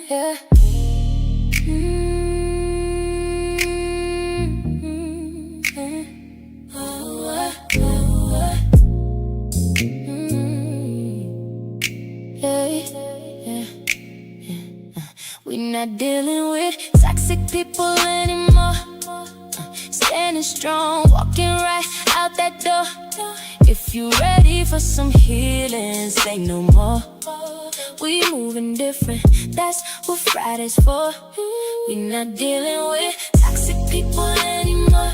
yeah. We're not dealing with toxic people anymore. Standing strong, walking right out that door. If you ready for some healing, say no more. We moving different, that's what Friday's for. We not dealing with toxic people anymore.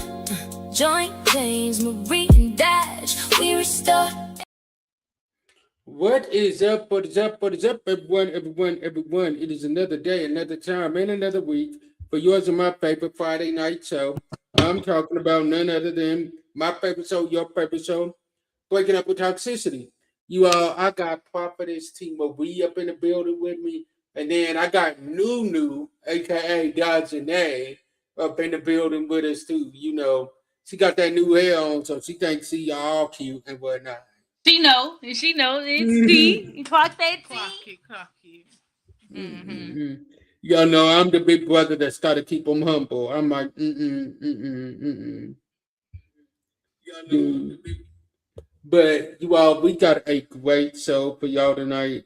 Joint James, Marie and Dash, we restore. What is up, everyone? It is another day, another time, and another week for yours and my favorite Friday night show. I'm talking about none other than my favorite show, your favorite show, Breaking Up with Toxicity. You all, I got Prophetess Temarie up in the building with me, and then I got Nunu, aka Dhajshanaye, up in the building with us too. You know, she got that new hair on, so she thinks she all cute and whatnot. She knows it's T. You clock that T. Clock it. Mm-hmm. Y'all know I'm the big brother that's got to keep them humble. I'm like, Y'all know But you all, we got a great show for y'all tonight.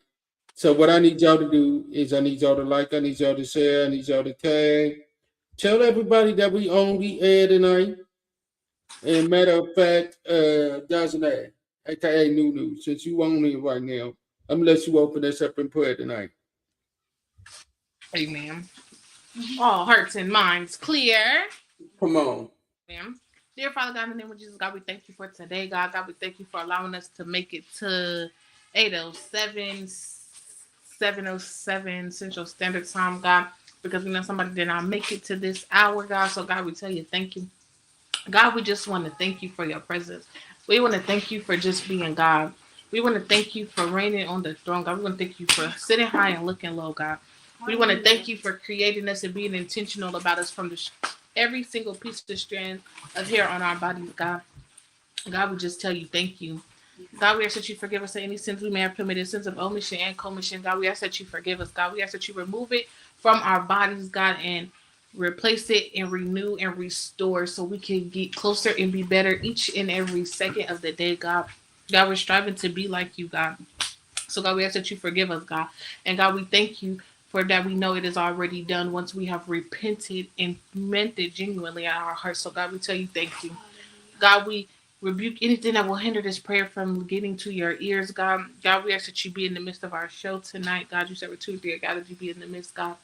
So what I need y'all to do is I need y'all to like, I need y'all to share, I need y'all to tag. Tell everybody that we on the air tonight. And matter of fact, Dhajshanaye, aka Nunu, since you on here right now, I'm gonna let you open us up in prayer tonight. Amen. All hearts and minds clear. Come on. Amen. Dear Father God, in the name of Jesus, God, we thank you for today, God. God, we thank you for allowing us to make it to 7:07 Central Standard Time, God, because we know somebody did not make it to this hour, God. So, God, we tell you thank you. God, we just want to thank you for your presence. We want to thank you for just being God. We want to thank you for reigning on the throne, God. We want to thank you for sitting high and looking low, God. We want to thank you for creating us and being intentional about us from every single piece of strand of hair on our bodies, God. God, we just tell you thank you. God, we ask that you forgive us of any sins we may have committed, sins of omission and commission. God, we ask that you forgive us. God, we ask that you remove it from our bodies, God, and replace it and renew and restore so we can get closer and be better each and every second of the day, God. God, we're striving to be like you, God. So, God, we ask that you forgive us, God. And, God, we thank you for that. We know it is already done once we have repented and meant it genuinely in our hearts. So, God, we tell you thank you. God, we rebuke anything that will hinder this prayer from getting to your ears, God. God, we ask that you be in the midst of our show tonight. God, you said we're 2 or 3, God, that you be in the midst, God.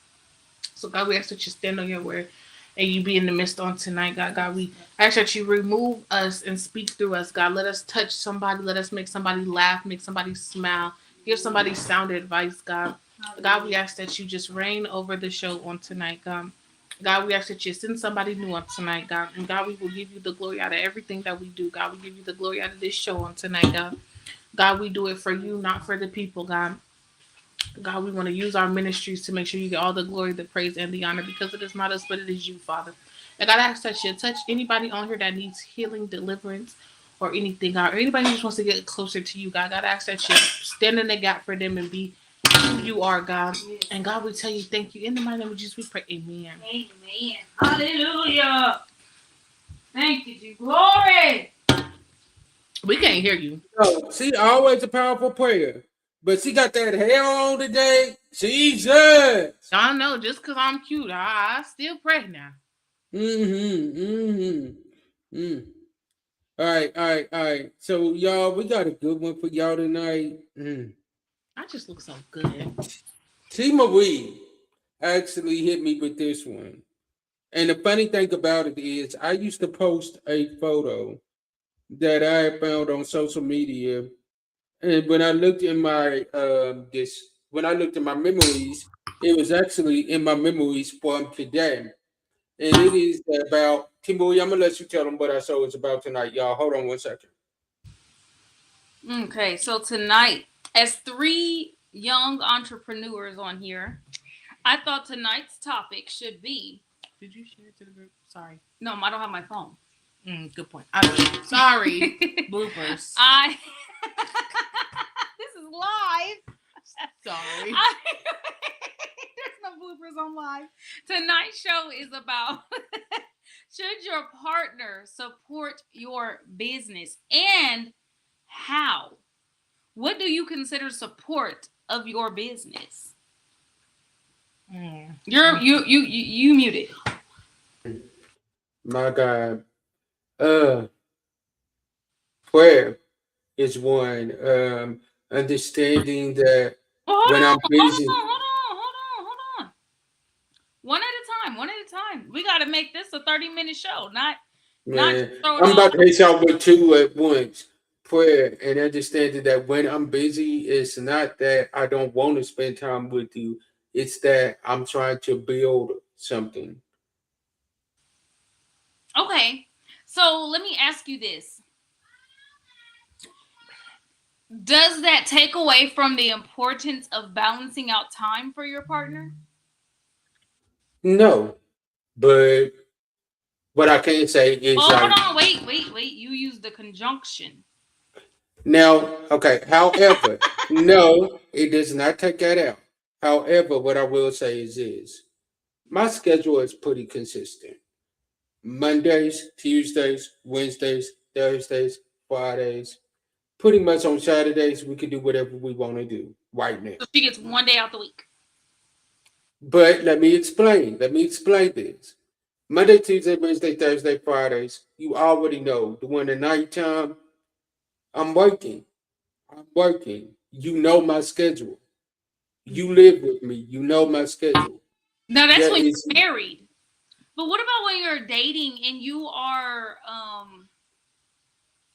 So, God, we ask that you stand on your word and you be in the midst on tonight, God. God, we ask that you remove us and speak through us, God. Let us touch somebody. Let us make somebody laugh, make somebody smile, give somebody sound advice, God. God, we ask that you just reign over the show on tonight, God. God, we ask that you send somebody new on tonight, God. And God, we will give you the glory out of everything that we do, God. We give you the glory out of this show on tonight, God. God, we do it for you, not for the people, God. God, we want to use our ministries to make sure you get all the glory, the praise, and the honor because it is not us, but it is you, Father. And God, I ask that you touch anybody on here that needs healing, deliverance, or anything, God, or anybody who just wants to get closer to you, God. God, I ask that you stand in the gap for them and be who you are, God. And God, we tell you thank you. In the mighty name of Jesus, we pray. Amen. Amen. Hallelujah. Thank you, Jesus. Glory. We can't hear you. Oh, see, always a powerful prayer. But she got that hair on today. Jesus. I know, just because I'm cute, I still pray now. All right. So, y'all, we got a good one for y'all tonight. I just look so good. Temarie actually hit me with this one. And the funny thing about it is I used to post a photo that I found on social media. And when I looked in my memories, it was actually in my memories from today. And it is about Temarie. I'm gonna let you tell them what our show is about tonight, y'all. Hold on 1 second. Okay, so tonight, as 3 young entrepreneurs on here, I thought tonight's topic should be. Did you share it to the group? Sorry. No, I don't have my phone. Good point. Sorry. Bloopers. This is live. Sorry. There's no bloopers on live. Tonight's show is about should your partner support your business and how? What do you consider support of your business? You muted. My God. Prayer is one. Understanding that Well, when I'm busy, hold on. One at a time. We got to make this a 30-minute show, not man, just throw it I'm all. about to hit y'all with two at once. Prayer and understanding that when I'm busy, it's not that I don't want to spend time with you. It's that I'm trying to build something. Okay, so let me ask you this. Does that take away from the importance of balancing out time for your partner? No, but what I can say is Hold on, wait. You used the conjunction. now, okay, however, no, it does not take that out. However, what I will say is this. My schedule is pretty consistent. Mondays, Tuesdays, Wednesdays, Thursdays, Fridays. Pretty much on Saturdays, we can do whatever we want to do right now. So she gets one day out the week. But let me explain. This. Monday, Tuesday, Wednesday, Thursday, Fridays. You already know. During the nighttime, I'm working. You know my schedule. You live with me. You know my schedule. Now that's That when is- you're married. But what about when you're dating and you are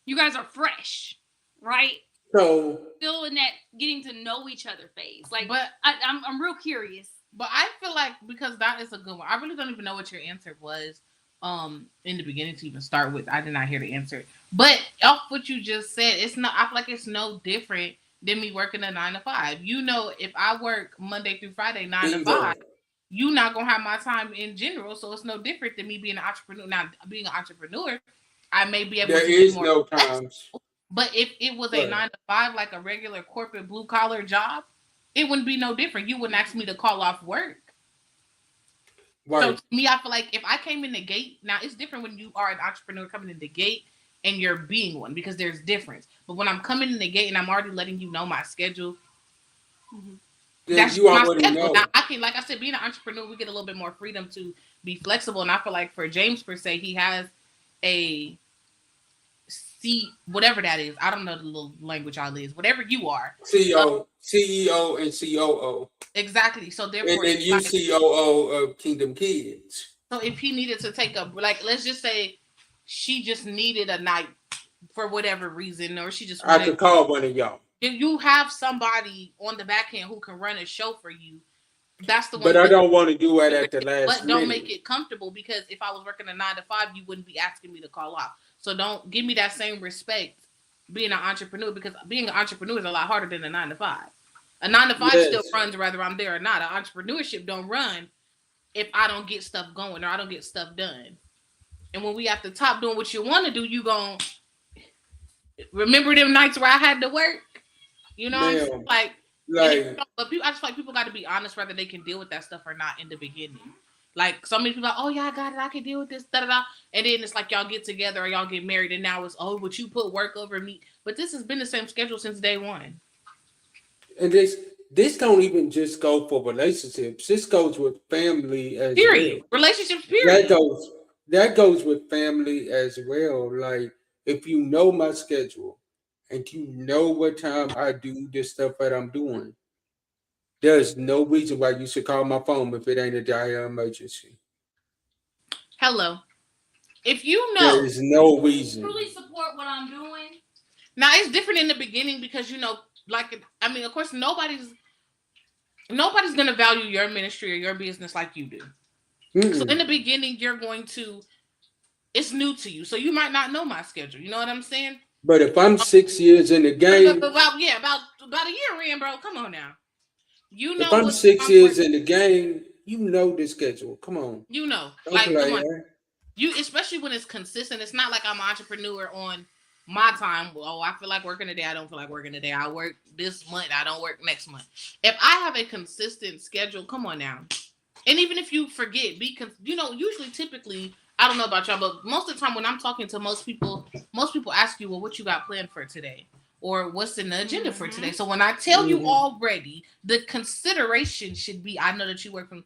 you guys are fresh, right? So Still in that getting to know each other phase. Like, But I'm real curious. But I feel like because that is a good one. I really don't even know what your answer was in the beginning to even start with. I did not hear the answer. But off what you just said, it's not I feel like it's no different than me working a 9 to 5. You know, if I work Monday through Friday 9 to 5, you not gonna have my time in general. So it's no different than me being an entrepreneur. Now being an entrepreneur, I may be able there to be is more no flexible. times. But if it was a Right. 9 to 5, like a regular corporate blue collar job, it wouldn't be no different. You wouldn't ask me to call off work. Right. So to me, I feel like if I came in the gate, now it's different when you are an entrepreneur coming in the gate and you're being one because there's difference. But when I'm coming in the gate and I'm already letting you know my schedule, that's you my already schedule. know. Now I can, like I said, being an entrepreneur, we get a little bit more freedom to be flexible. And I feel like for James per se, he has a whatever that is. I don't know the little language y'all is. Whatever you are. CEO, and COO. Exactly. So therefore, And then it's you like, COO of Kingdom Kids. so if he needed to take a, like, let's just say she just needed a night for whatever reason, or she just I could call one of y'all. if you have somebody on the back end who can run a show for you, that's the one. But I don't want to do it at the last But don't minute. make it comfortable, because if I was working a 9 to 5, you wouldn't be asking me to call off. So don't give me that same respect being an entrepreneur, because being an entrepreneur is a lot harder than a 9 to 5. A 9 to 5 still runs whether I'm there or not. An entrepreneurship don't run if I don't get stuff going or I don't get stuff done. And when we at the top doing what you want to do, you gon' remember them nights where I had to work. You know what I'm saying? Like but people, I just feel like people got to be honest whether they can deal with that stuff or not in the beginning. Like so many people are like, oh yeah, I got it, I can deal with this, da da da. And then it's like y'all get together or y'all get married, and now it's but you put work over me. But this has been the same schedule since day one. And this don't even just go for relationships. This goes with family as well. Relationships, period. That goes with family as well. Like if you know my schedule and you know what time I do the stuff that I'm doing, there's no reason why you should call my phone if it ain't a dire emergency. Hello. If you know, there is no reason. Truly support what I'm doing. Now it's different in the beginning because like I mean, of course, nobody's gonna value your ministry or your business like you do. Mm-mm. So in the beginning, it's new to you, so you might not know my schedule. You know what I'm saying? But if I'm 6 years in the game, about a year in, bro. Come on now. You know, if I'm 6 years in the game, you know the schedule. Come on. You know, don't like play, come on. You, especially when it's consistent. It's not like I'm an entrepreneur on my time. Oh, I feel like working today. I don't feel like working today. I work this month. I don't work next month. If I have a consistent schedule, come on now. And even if you forget, usually typically, I don't know about y'all, but most of the time when I'm talking to most people ask you, well, what you got planned for today? Or what's in the agenda for today? So when I tell you already, the consideration should be, I know that you work from,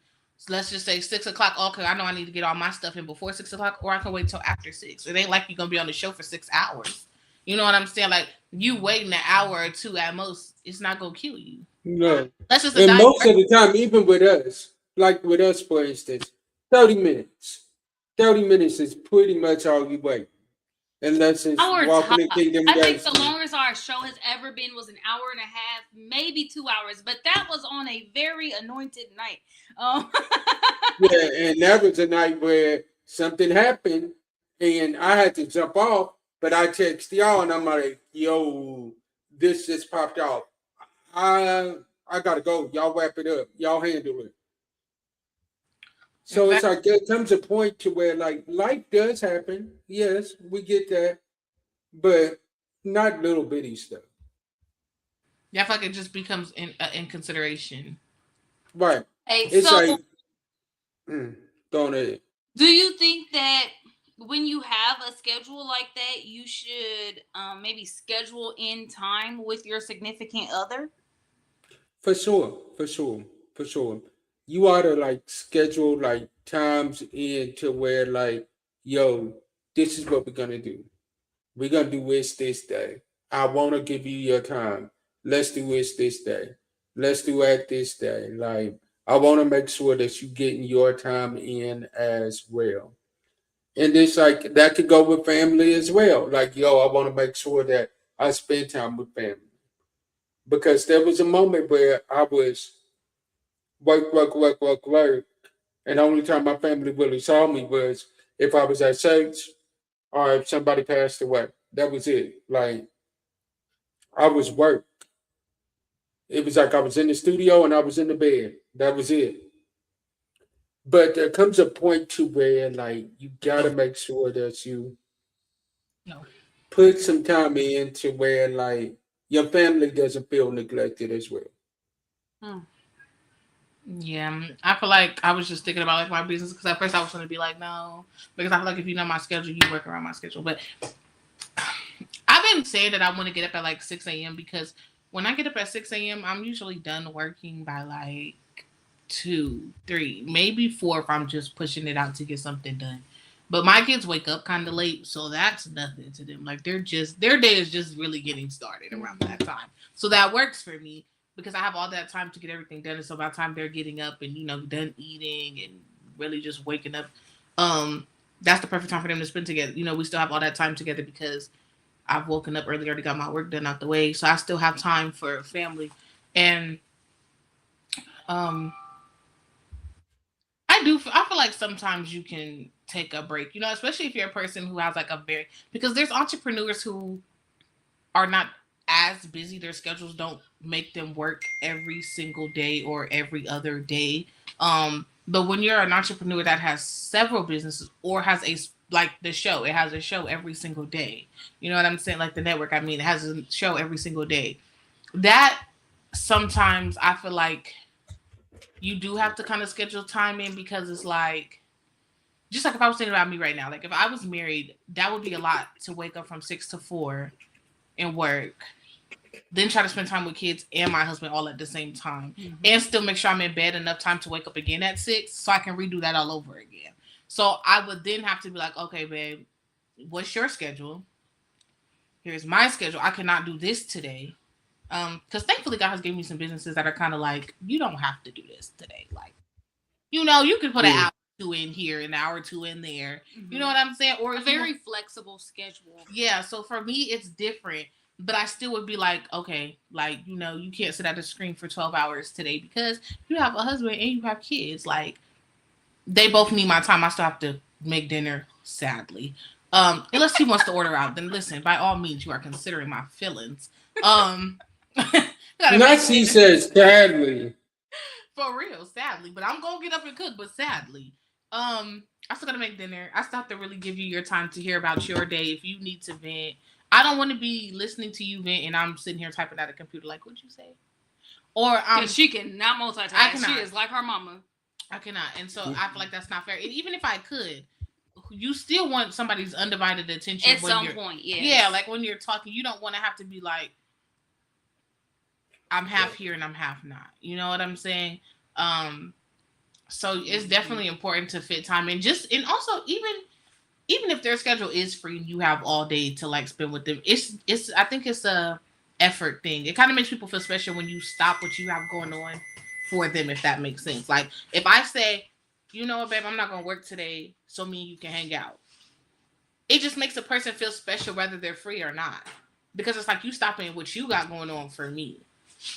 let's just say 6 o'clock. Okay, I know I need to get all my stuff in before 6 o'clock, or I can wait till after 6. It ain't like you're going to be on the show for 6 hours. You know what I'm saying? Like, you waiting an hour or two at most, it's not going to kill you. No. That's just And most of the time, even with us, like with us, for instance, 30 minutes. 30 minutes is pretty much all you wait. Unless it's Hour walking in top. Kingdom I think the Galaxy. longest our show has ever been was an hour and a half, maybe 2 hours, but that was on a very anointed night. Yeah, and that was a night where something happened and I had to jump off, but I text y'all and I'm like, yo, this just popped off. I gotta go. Y'all wrap it up. Y'all handle it. So it's like there comes a point to where like life does happen. Yes, we get that, but not little bitty stuff. Yeah, I feel like it just becomes in consideration. Right. Hey, It's so like go ahead. do you think that when you have a schedule like that, you should maybe schedule in time with your significant other? For sure, for sure, for sure. You ought to like schedule like times in to where like, yo, this is what we're gonna do. We're gonna do this day. I wanna give you your time. Let's do this day. Let's do it this day. Like I wanna make sure that you getting your time in as well. And it's like that could go with family as well. Like, yo, I wanna make sure that I spend time with family. Because there was a moment where I was work. And the only time my family really saw me was if I was at church or if somebody passed away. That was it. Like I was work. It was like I was in the studio and I was in the bed. That was it. But there comes a point to where like you gotta make sure that you No. put some time in to where like your family doesn't feel neglected as well. Hmm. Yeah, I feel like I was just thinking about like my business because at first I was going to be like no, because I feel like if you know my schedule, you work around my schedule. But I've been saying that I want to get up at like 6 a.m. because when I get up at 6 a.m., I'm usually done working by like 2, 3, maybe 4 if I'm just pushing it out to get something done. But my kids wake up kind of late, so that's nothing to them. Like their day is just really getting started around that time. So that works for me because I have all that time to get everything done. And so by the time they're getting up and done eating and really just waking up, that's the perfect time for them to spend together. We still have all that time together because I've woken up early, already got my work done out the way, so I still have time for family. And I feel like sometimes you can take a break, especially if you're a person who has like because there's entrepreneurs who are not as busy. Their schedules don't make them work every single day or every other day. But when you're an entrepreneur that has several businesses or has like the show, it has a show every single day. You know what I'm saying? Like the network, it has a show every single day. That sometimes I feel like you do have to kind of schedule time in because it's like, just like if I was thinking about me right now, like if I was married, that would be a lot to wake up from 6 to 4 and work, then try to spend time with kids and my husband all at the same time, and still make sure I'm in bed enough time to wake up again at 6 so I can redo that all over again. So I would then have to be like, okay, babe, what's your schedule? Here's my schedule. I cannot do this today. Because thankfully God has given me some businesses that are kind of like, you don't have to do this today. Like, you can put an hour or 2 in here, an hour or 2 in there. You know what I'm saying? Or a very flexible schedule. Yeah. So for me, it's different. But I still would be like, okay, like, you can't sit at the screen for 12 hours today because you have a husband and you have kids. Like, they both need my time. I still have to make dinner, sadly. Unless he wants to order out, then listen, by all means, you are considering my feelings. Not she says sadly. For real, sadly. But I'm gonna get up and cook, but sadly. I still gotta make dinner. I still have to really give you your time to hear about your day. If you need to vent, I don't want to be listening to you vent and I'm sitting here typing at a computer like, what'd you say? Or she can not multitask. She is like her mama. I cannot. And so I feel like that's not fair. And even if I could, you still want somebody's undivided attention At when some you're point, yes. yeah, like when you're talking, you don't want to have to be like, I'm half here and I'm half not. You know what I'm saying? So it's definitely important to fit time and just and also even if their schedule is free and you have all day to like spend with them, it's I think it's a effort thing. It kind of makes people feel special when you stop what you have going on for them, if that makes sense. Like if I say, you know what, babe, I'm not gonna work today, so me and you can hang out. It just makes a person feel special whether they're free or not. Because it's like you stopping what you got going on for me.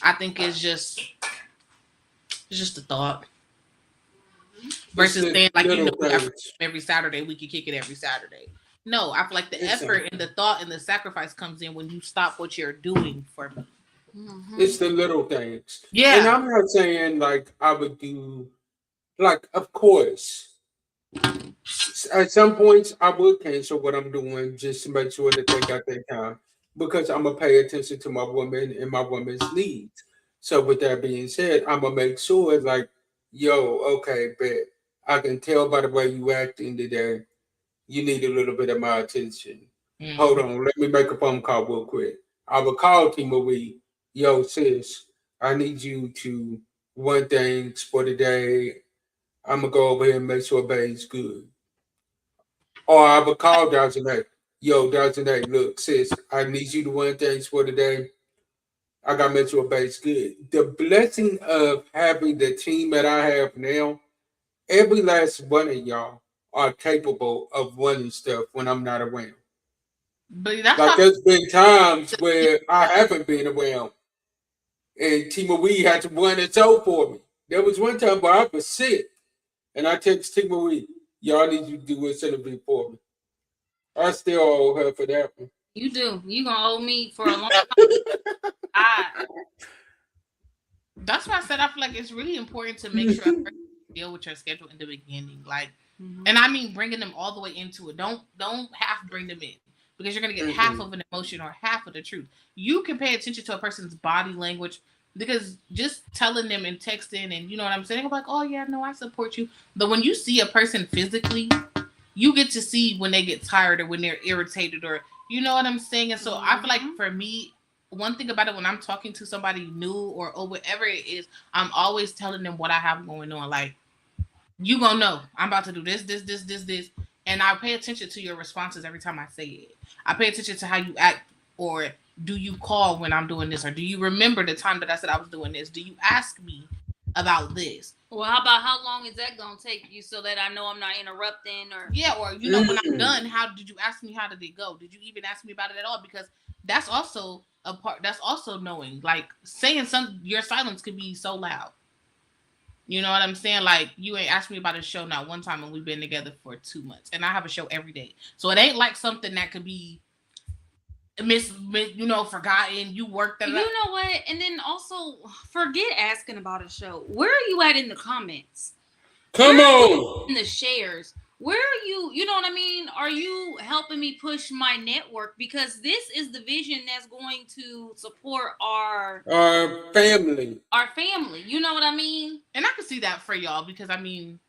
I think it's just a thought. Versus saying like we have every Saturday, we can kick it every Saturday. No, I feel like the effort and the thought and the sacrifice comes in when you stop what you're doing for me. It's the little things. Yeah. And I'm not saying like I would do like of course. At some points I would cancel what I'm doing just to make sure that they got their time. Because I'm gonna pay attention to my woman and my woman's needs. So with that being said, I'm gonna make sure like, yo, okay, bet I can tell by the way you acting today, you need a little bit of my attention. Hold on, let me make a phone call real quick. I will call Temarie, yo, sis, I need you to one things for the day. I'm gonna go over here and make sure everything's good. Or I will call Dhajshanaye, yo, Dhajshanaye, look, sis, I need you to one things for the day. I got to make sure everything's good. The blessing of having the team that I have now, every last one of y'all are capable of running stuff when I'm not around. But that's Like there's been times where I haven't been around, and Temarie had to run it out for me. There was one time where I was sick, and I text Temarie, y'all need you to do this interview for me. I still owe her for that one. You do. You gonna owe me for a long time. That's why I said I feel like it's really important to make sure I deal with your schedule in the beginning. Like, and I mean bringing them all the way into it. Don't half bring them in because you're gonna get half of an emotion or half of the truth. You can pay attention to a person's body language because just telling them and texting and you know what I'm saying, I'm like, oh yeah, no, I support you. But when you see a person physically, you get to see when they get tired or when they're irritated or you know what I'm saying. And so I feel like for me, one thing about it when I'm talking to somebody new or whatever it is, I'm always telling them what I have going on. Like, you gonna know I'm about to do this. And I pay attention to your responses every time I say it. I pay attention to how you act or do you call when I'm doing this? Or do you remember the time that I said I was doing this? Do you ask me about this? Well, how about how long is that gonna take you so that I know I'm not interrupting or yeah, or you know when I'm done, how did you ask me how did it go? Did you even ask me about it at all? Because that's also a part that's also knowing. Like saying your silence could be so loud. You know what I'm saying? Like you ain't asked me about a show not one time and we've been together for 2 months. And I have a show every day. So it ain't like something that could be forgotten. You worked that. You know what? And then also forget asking about a show. Where are you at in the comments? Come on. In the shares. Where are you? You know what I mean? Are you helping me push my network? Because this is the vision that's going to support our family. Our family. You know what I mean? And I could see that for y'all because I mean,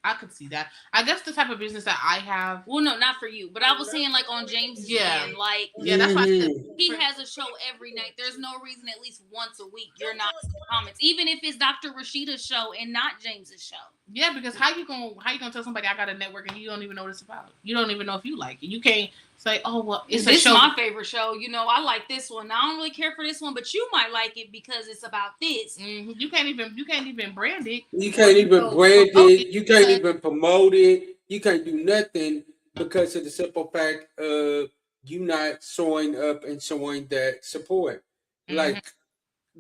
I could see that. I guess the type of business that I have. Well, no, not for you. But I was saying like on James' end, like that's why I said, he has a show every night. There's no reason at least once a week you're not in the comments, even if it's Dr. Rashida's show and not James's show. Yeah, because how you gonna tell somebody I got a network and you don't even know what it's about? You don't even know if you like it. You can't say, oh well, it's this a show. My favorite show. You know, I like this one. I don't really care for this one, but you might like it because it's about this. Mm-hmm. You can't even brand it. You can't even brand it. You can't even promote it. You can't do nothing because of the simple fact of you not showing up and showing that support. Like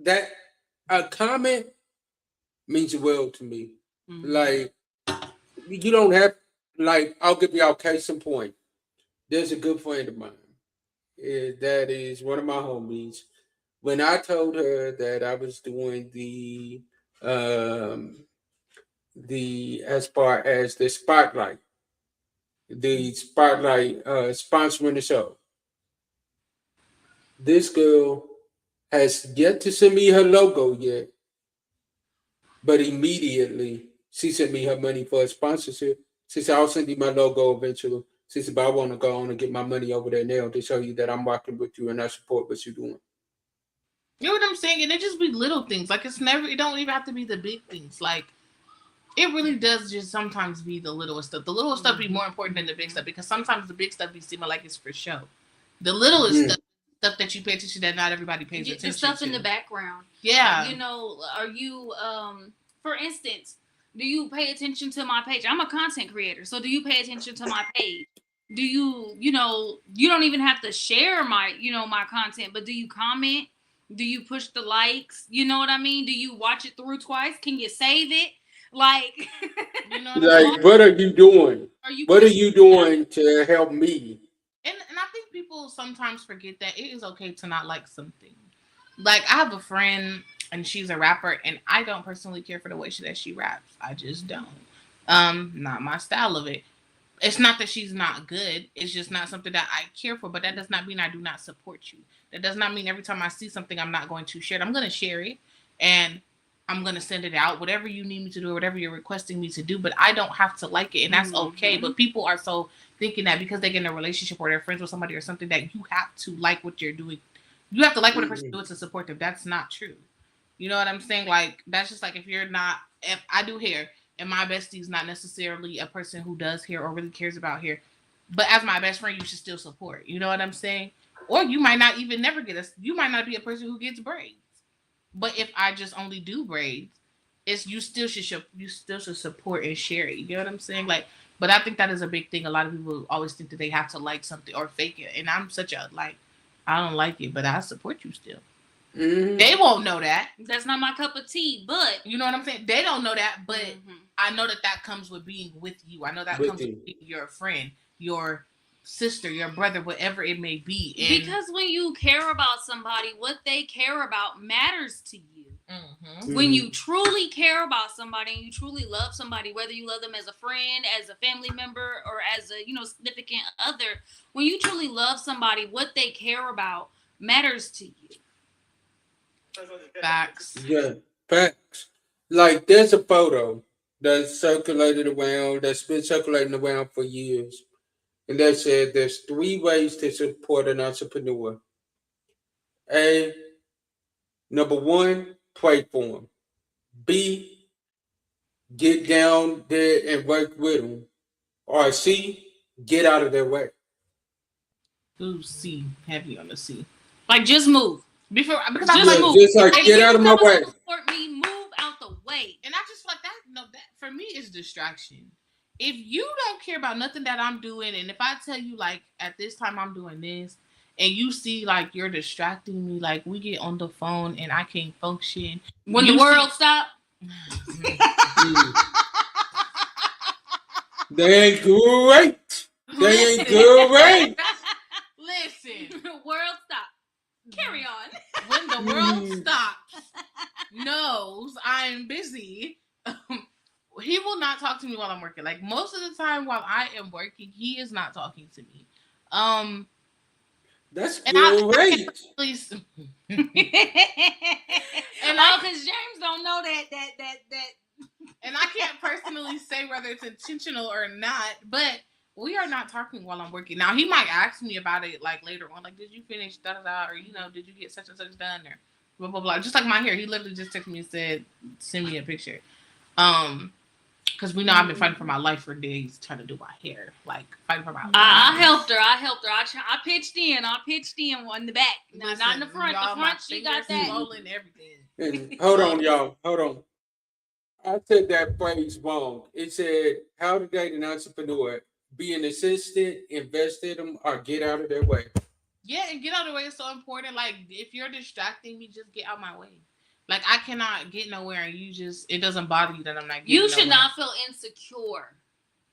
that, a comment means the world to me. Like you don't have like I'll give y'all case in point. There's a good friend of mine. That is one of my homies. When I told her that I was doing the as far as the spotlight sponsoring the show, this girl has yet to send me her logo yet. But immediately she sent me her money for a sponsorship. She said, I'll send you my logo eventually. She said, but I want to go on and get my money over there now to show you that I'm rocking with you and I support what you're doing. You know what I'm saying? And it just be little things. Like it don't even have to be the big things. Like it really does just sometimes be the littlest stuff. The little stuff be more important than the big stuff because sometimes the big stuff be seeming like it's for show. The littlest stuff that you pay attention that not everybody pays attention to. The stuff in the background. Yeah. You know, are you for instance, do you pay attention to my page? I'm a content creator, so do you pay attention to my page? Do you, you don't even have to share my, my content, but do you comment? Do you push the likes? You know what I mean? Do you watch it through twice? Can you save it? Like, what are you doing? What are you doing to help me? And I think people sometimes forget that it is okay to not like something. Like I have a friend and she's a rapper and I don't personally care for the way that she raps. I just don't. Not my style of it. It's not that she's not good. It's just not something that I care for. But that does not mean I do not support you. That does not mean every time I see something, I'm not going to share it. I'm going to share it and I'm going to send it out. Whatever you need me to do or whatever you're requesting me to do. But I don't have to like it. And that's okay. But people are so thinking that because they get in a relationship or they're friends with somebody or something that you have to like what you're doing. You have to like what a person does to support them. That's not true. You know what I'm saying? Like, that's just like if I do hair, and my bestie is not necessarily a person who does hair or really cares about hair, but as my best friend, you should still support. You know what I'm saying? Or you might not even never you might not be a person who gets braids. But if I just only do braids, you still should support and share it. You know what I'm saying? Like, but I think that is a big thing. A lot of people always think that they have to like something or fake it. And I'm such a I don't like it, but I support you still. Mm-hmm. They won't know that. That's not my cup of tea, but you know what I'm saying? They don't know that, but I know that comes with being with you. I know that comes with being your friend, your sister, your brother, whatever it may be. And because when you care about somebody, what they care about matters to you. Mm-hmm. When you truly care about somebody and you truly love somebody, whether you love them as a friend, as a family member, or as a significant other, when you truly love somebody, what they care about matters to you. Facts. Yeah, facts. Like there's a photo that's been circulating around for years. And that said there's 3 ways to support an entrepreneur. A, number 1, pray for them. B, get down there and work with them. Or C, get out of their way. Ooh, C, heavy on the C. Like just move. Because move. Just like get out of my way. Support me, move out the way. And I just like that. No, that for me is distraction. If you don't care about nothing that I'm doing, and if I tell you like at this time I'm doing this, and you see like you're distracting me, like we get on the phone and I can't function. When the world stop. They ain't great. They ain't great. Listen, the world stop. Carry on. When the world stops, knows I'm busy, he will not talk to me while I'm working. Like most of the time while I am working, he is not talking to me. That's great. Please. And because James don't know that. And I can't personally say whether it's intentional or not, but we are not talking while I'm working. Now, he might ask me about it like later on, like, did you finish da-da-da, or, did you get such and such done, or blah, blah, blah. Just like my hair. He literally just texted me and said, send me a picture. Because we know I've been fighting for my life for days trying to do my hair. Like, fighting for my life. I helped her. I pitched in. On the back. No, not in the front. The front, she got that. And hold on, y'all. Hold on. I said that phrase wrong. It said, how to date an entrepreneur. Be an assistant, invest in them, or get out of their way. Yeah, and get out of the way is so important. Like, if you're distracting me, just get out my way. Like, I cannot get nowhere, and it doesn't bother you that I'm not getting You should not feel insecure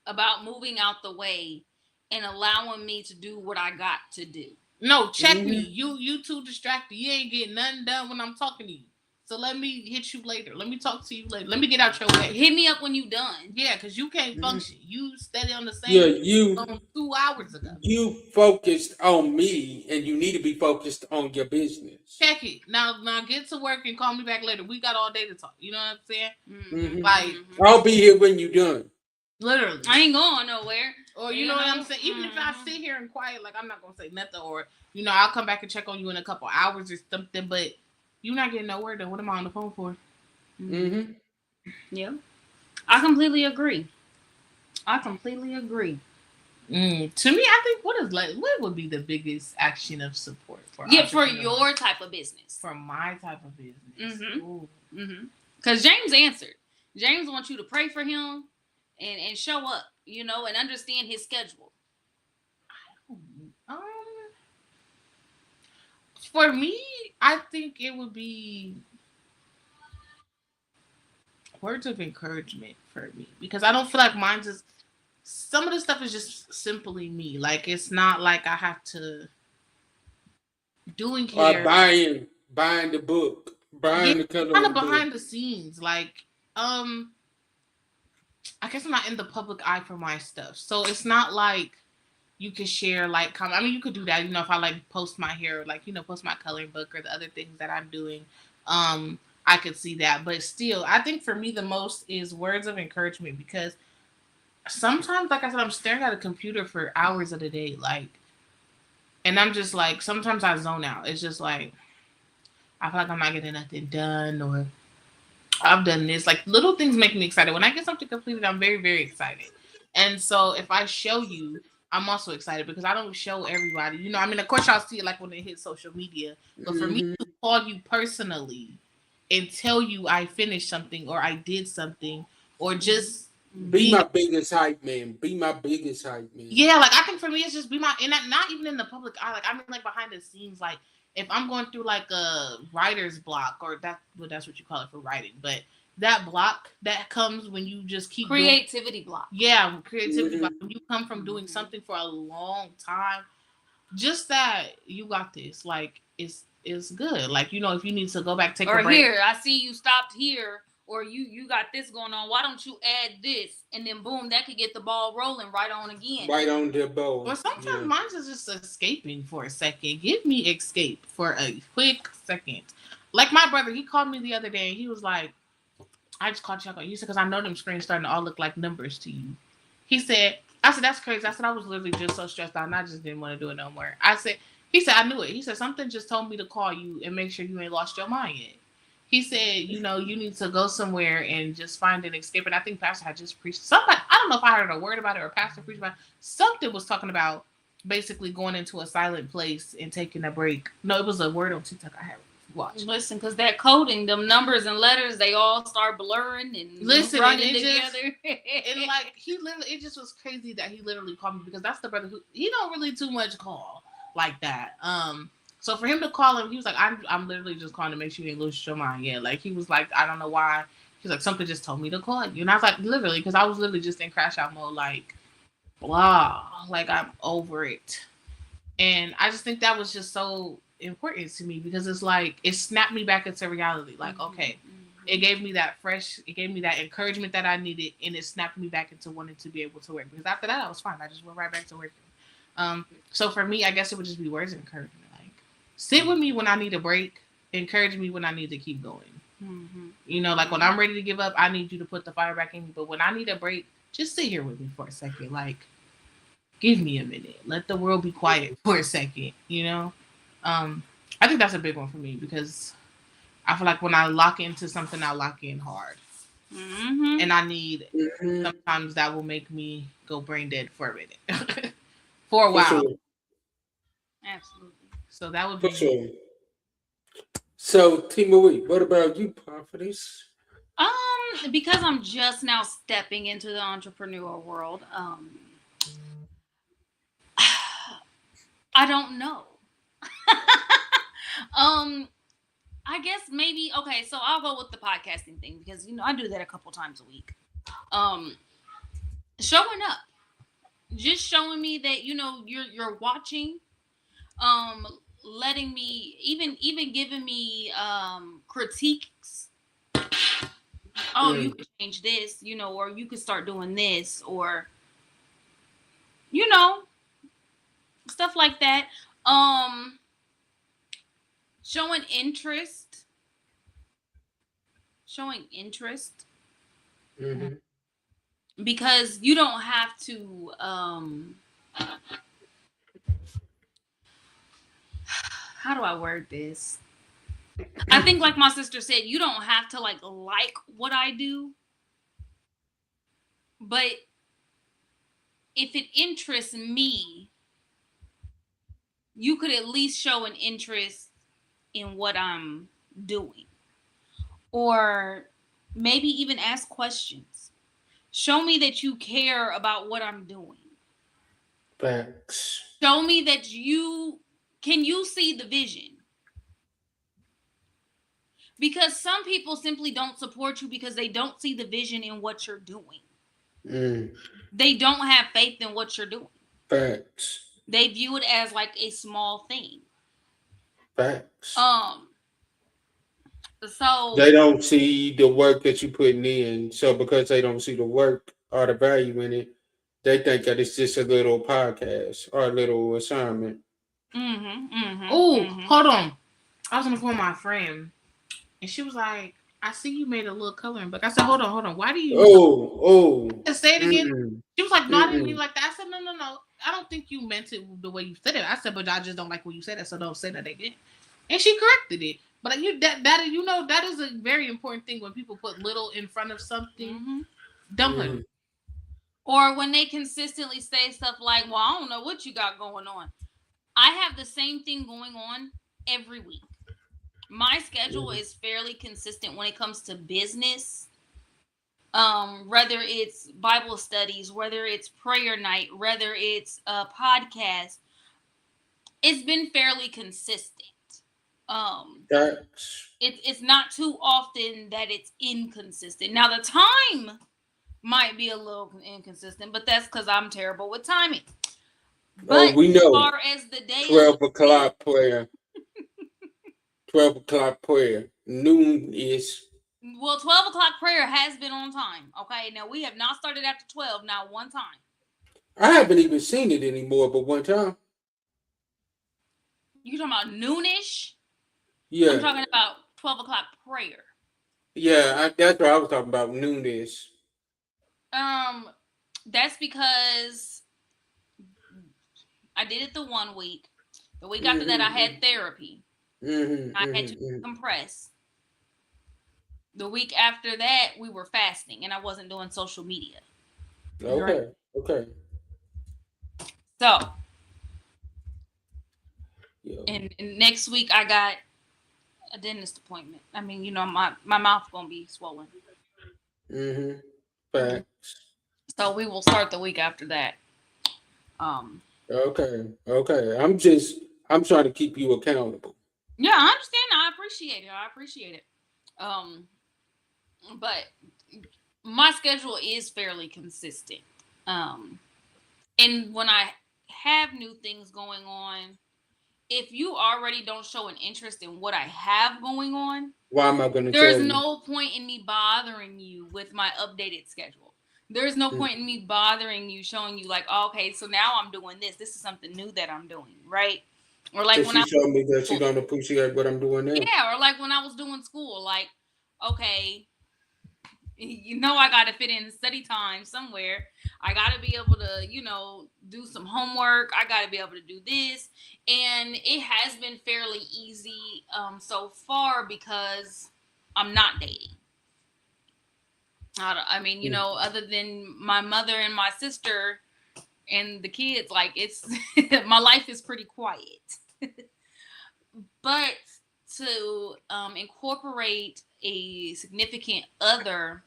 about moving out the way and allowing me to do what I got to do. No, check me. You too distracted. You ain't getting nothing done when I'm talking to you. So let me hit you later. Let me talk to you later. Let me get out your way. Hit me up when you done. Yeah, because you can't function. You steady on the same Yeah, you 2 hours ago. you focused on me, and you need to be focused on your business. Check it. Now get to work and call me back later. We got all day to talk. You know what I'm saying? Mhm. Like, I'll be here when you're done. literally. I ain't going nowhere. Or you know what I'm saying? Even if I sit here and quiet, like I'm not gonna say nothing, or I'll come back and check on you in a couple hours or something, but you're not getting nowhere, then what am I on the phone for? Mm-hmm. Yeah. I completely agree. To me, I think what would be the biggest action of support for for your type of business. For my type of business. Because James answered. James wants you to pray for him and show up, and understand his schedule. For me, I think it would be words of encouragement for me, because I don't feel like mine's is. Some of the stuff is just simply me. Like, it's not like I have to doing here. Buying the book, buying the color. Kind of behind the scenes. Like, I guess I'm not in the public eye for my stuff, so it's not like you can share like comment. I mean, you could do that. If I like post my hair, like post my coloring book or the other things that I'm doing. I could see that, but still, I think for me the most is words of encouragement, because sometimes, like I said, I'm staring at a computer for hours of the day, like, and I'm just like, sometimes I zone out. It's just like, I feel like I'm not getting nothing done, or I've done this. Like, little things make me excited. When I get something completed, I'm very, very excited. And so if I show you, I'm also excited, because I don't show everybody. I mean, of course, y'all see it like when it hits social media. But for me to call you personally and tell you I finished something, or I did something, or just be my biggest hype man. Be my biggest hype man. Yeah, like, I think for me it's just be my, and not even in the public eye. Like, I mean, like, behind the scenes. Like, if I'm going through like a writer's block, or that's what you call it for writing, but that block that comes when you just keep creativity block. Yeah, creativity block. When you come from doing something for a long time, just that you got this. Like, it's good. Like, if you need to go back, take a break. Or here, I see you stopped here. Or you got this going on. Why don't you add this? And then boom, that could get the ball rolling right on again. Right on the ball. Well, sometimes mine's is just escaping for a second. Give me escape for a quick second. Like my brother, he called me the other day and he was like, I just called you up. He said, because I know them screens starting to all look like numbers to you. I said, that's crazy. I said, I was literally just so stressed out and I just didn't want to do it no more. He said, I knew it. He said, something just told me to call you and make sure you ain't lost your mind yet. He said, you need to go somewhere and just find an escape. And I think Pastor had just preached somebody. I don't know if I heard a word about it or Pastor preached about it. Something was talking about basically going into a silent place and taking a break. No, it was a word on TikTok I had watched. Listen, because that coding, them numbers and letters, they all start blurring and running together. And like, it just was crazy that he literally called me, because that's the brother who, he don't really too much call like that. So for him to call him, he was like, I'm literally just calling to make sure you ain't lose your mind. Yeah, like, he was like, I don't know why. He's like, something just told me to call you. And I was like, literally, because I was literally just in crash out mode, like, blah, like, I'm over it. And I just think that was just so important to me, because it's like, it snapped me back into reality. Like, okay, it gave me that encouragement that I needed, and it snapped me back into wanting to be able to work. Because after that, I was fine. I just went right back to working. So for me, I guess it would just be words of encouragement. Sit with me when I need a break. Encourage me when I need to keep going. Like, when I'm ready to give up, I need you to put the fire back in me. But when I need a break, just sit here with me for a second. Like, give me a minute. Let the world be quiet for a second. I think that's a big one for me, because I feel like when I lock into something, I lock in hard. And I need, sometimes that will make me go brain dead for a minute. For a while. Sure. Absolutely. So that would be sure. So, Temarie, what about you, prophetess? Because I'm just now stepping into the entrepreneur world, I don't know. I guess maybe, okay, so I'll go with the podcasting thing, because I do that a couple times a week. Showing up, just showing me that you're watching, letting me even giving me critiques oh, you could change this, you know, or you could start doing this, or, you know, stuff like that. Showing interest. Showing interest. Mm-hmm. Because you don't have to how do I word this? I think like my sister said, you don't have to like what I do, but if it interests me, you could at least show an interest in what I'm doing, or maybe even ask questions. Show me that you care about what I'm doing. Facts. Show me that you see the vision. Because some people simply don't support you because they don't see the vision in what you're doing. They don't have faith in what you're doing. Facts. They view it as like a small thing. Facts. So they don't see the work that you're putting in. So because they don't see the work or the value in it, they think that it's just a little podcast or a little assignment. Hold on. I was on the phone with my friend, and she was like, "I see you made a little coloring book." I said, "Hold on. Why do you?" Say it again. She was like, "No, I didn't mean like that." I said, "No. I don't think you meant it the way you said it." I said, "But I just don't like when you said it, so don't say that again." And she corrected it. But that is a very important thing when people put little in front of something. Don't put it. Or when they consistently say stuff like, "Well, I don't know what you got going on." I have the same thing going on every week. My schedule is fairly consistent when it comes to business. Whether it's Bible studies, whether it's prayer night, whether it's a podcast, it's been fairly consistent. It's not too often that it's inconsistent. Now the time might be a little inconsistent, but that's because I'm terrible with timing. But we know. As far as the day 12 o'clock prayer. 12 o'clock prayer. Noon is. Well, 12 o'clock prayer has been on time. Okay. Now we have not started after 12, not one time. I haven't even seen it anymore, but one time. You talking about noonish? Yeah. I'm talking about 12 o'clock prayer. Yeah, that's what I was talking about, noonish. That's because I did it the 1 week. The week after that, I had therapy. I had to compress. The week after that, we were fasting, and I wasn't doing social media. Okay. So, and next week I got a dentist appointment. I mean, you know, my mouth gonna be swollen. Facts. So we will start the week after that. Okay. I'm trying to keep you accountable. Yeah, I understand. I appreciate it. But my schedule is fairly consistent. And when I have new things going on, if you already don't show an interest in what I have going on, why am I going to tell there's you? no point in me bothering you with my updated schedule. There's no point in me bothering you, showing you like, oh, okay, so now I'm doing this. This is something new that I'm doing, right? Or like when she showed me that she don't appreciate what I'm doing now. Yeah, or like when I was doing school, like, okay, you know, I got to fit in study time somewhere. I got to be able to, you know, do some homework. I got to be able to do this. And it has been fairly easy so far because I'm not dating. I mean, you know, other than my mother and my sister and the kids, like it's my life is pretty quiet. But to incorporate a significant other,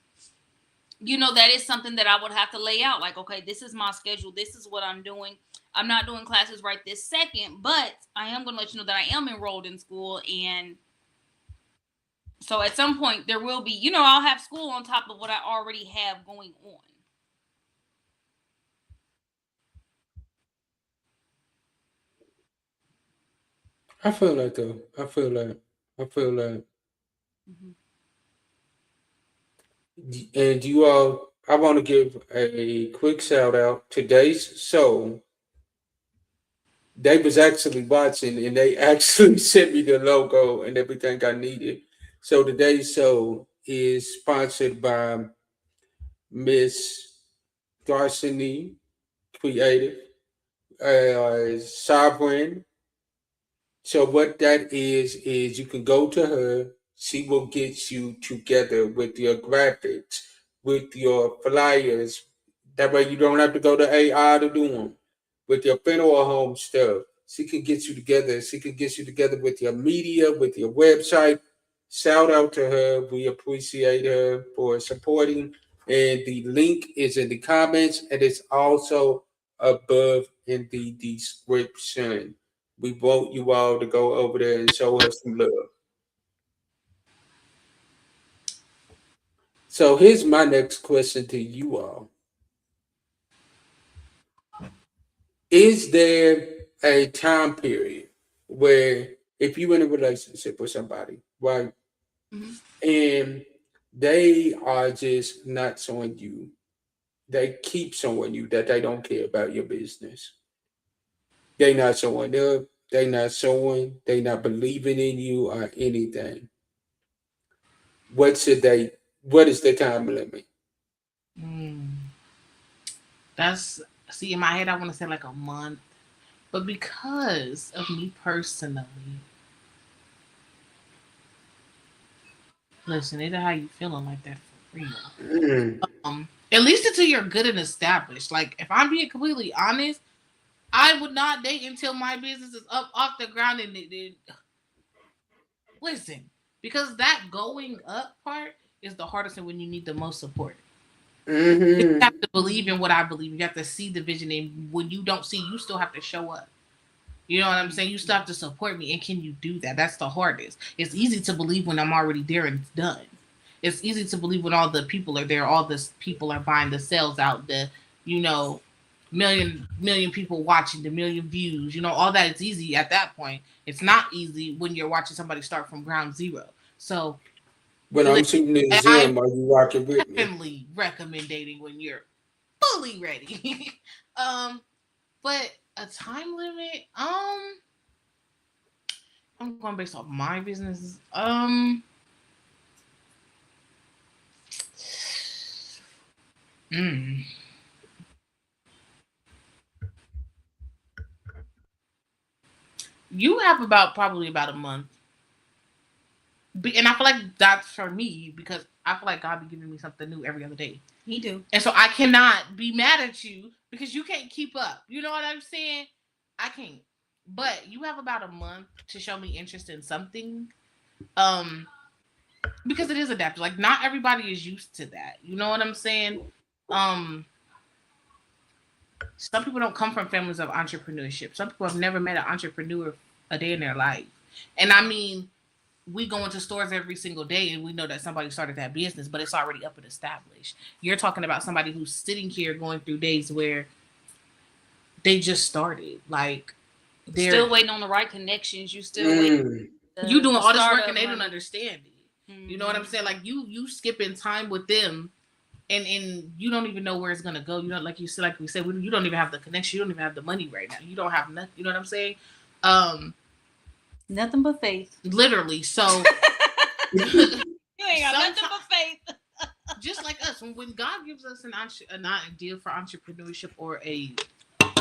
you know, that is something that I would have to lay out. Like, okay, this is my schedule. This is what I'm doing. I'm not doing classes right this second, but I am going to let you know that I am enrolled in school. And so at some point there will be, you know, I'll have school on top of what I already have going on. I feel like though. I feel like. And you all, I want to give a quick shout out. Today's show, they was actually watching and they actually sent me the logo and everything I needed. So today's show is sponsored by Miss Dhajshanaye Creative, Sovereign. So what that is you can go to her. She will get you together with your graphics, with your flyers. That way you don't have to go to AI to do them. With your funeral home stuff, she can get you together. She can get you together with your media, with your website. Shout out to her. We appreciate her for supporting. And the link is in the comments, and it's also above in the description. We want you all to go over there and show us some love. So here's my next question to you all. Is there a time period where if you're in a relationship with somebody, right, Mhm. and they are just not showing you, they keep showing you that they don't care about your business. They not showing up, they not showing, they not believing in you or anything. What is the time limit? Mm. That's see in my head I want to say like a month, but because of me personally, listen, it how you feeling like that for real. Mm. At least until you're good and established. Like if I'm being completely honest, I would not date until my business is up off the ground and listen, because that going up part is the hardest and when you need the most support. You Hmm. have to believe in what I believe. You have to see the vision, and when you don't see, you still have to show up. You know what I'm saying? You still have to support me, and can you do that? That's the hardest. It's easy to believe when I'm already there and it's done. It's easy to believe when all the people are there, all the people are buying the sales out, the you know million people watching, the million views. You know all that. It's easy at that point. It's not easy when you're watching somebody start from ground zero. So When I'm shooting the I'm gym, are you rocking with me? definitely recommending when you're fully ready. um, but a time limit, I'm going based off my business. Mm, you have about probably about a month. And I feel like that's for me because I feel like God be giving me something new every other day. He do. And so I cannot be mad at you because you can't keep up. You know what I'm saying? I can't. But you have about a month to show me interest in something. Um, because it is adaptive. Like not everybody is used to that. You know what I'm saying? Um, some people don't come from families of entrepreneurship. Some people have never met an entrepreneur a day in their life. And I mean, we go into stores every single day and we know that somebody started that business, but it's already up and established. You're talking about somebody who's sitting here going through days where they just started. Like they're Still waiting on the right connections. You still waiting Mm. you doing the all this work startup and they don't money. understand it. You know what I'm Mhm. saying? Like you skipping time with them and you don't even know where it's gonna go. You know, like you said, like we said, you don't even have the connection. You don't even have the money right now. You don't have nothing. You know what I'm saying? Um, Nothing but faith. literally. So You ain't got nothing sometimes, but faith. just like us, when God gives us an idea for entrepreneurship or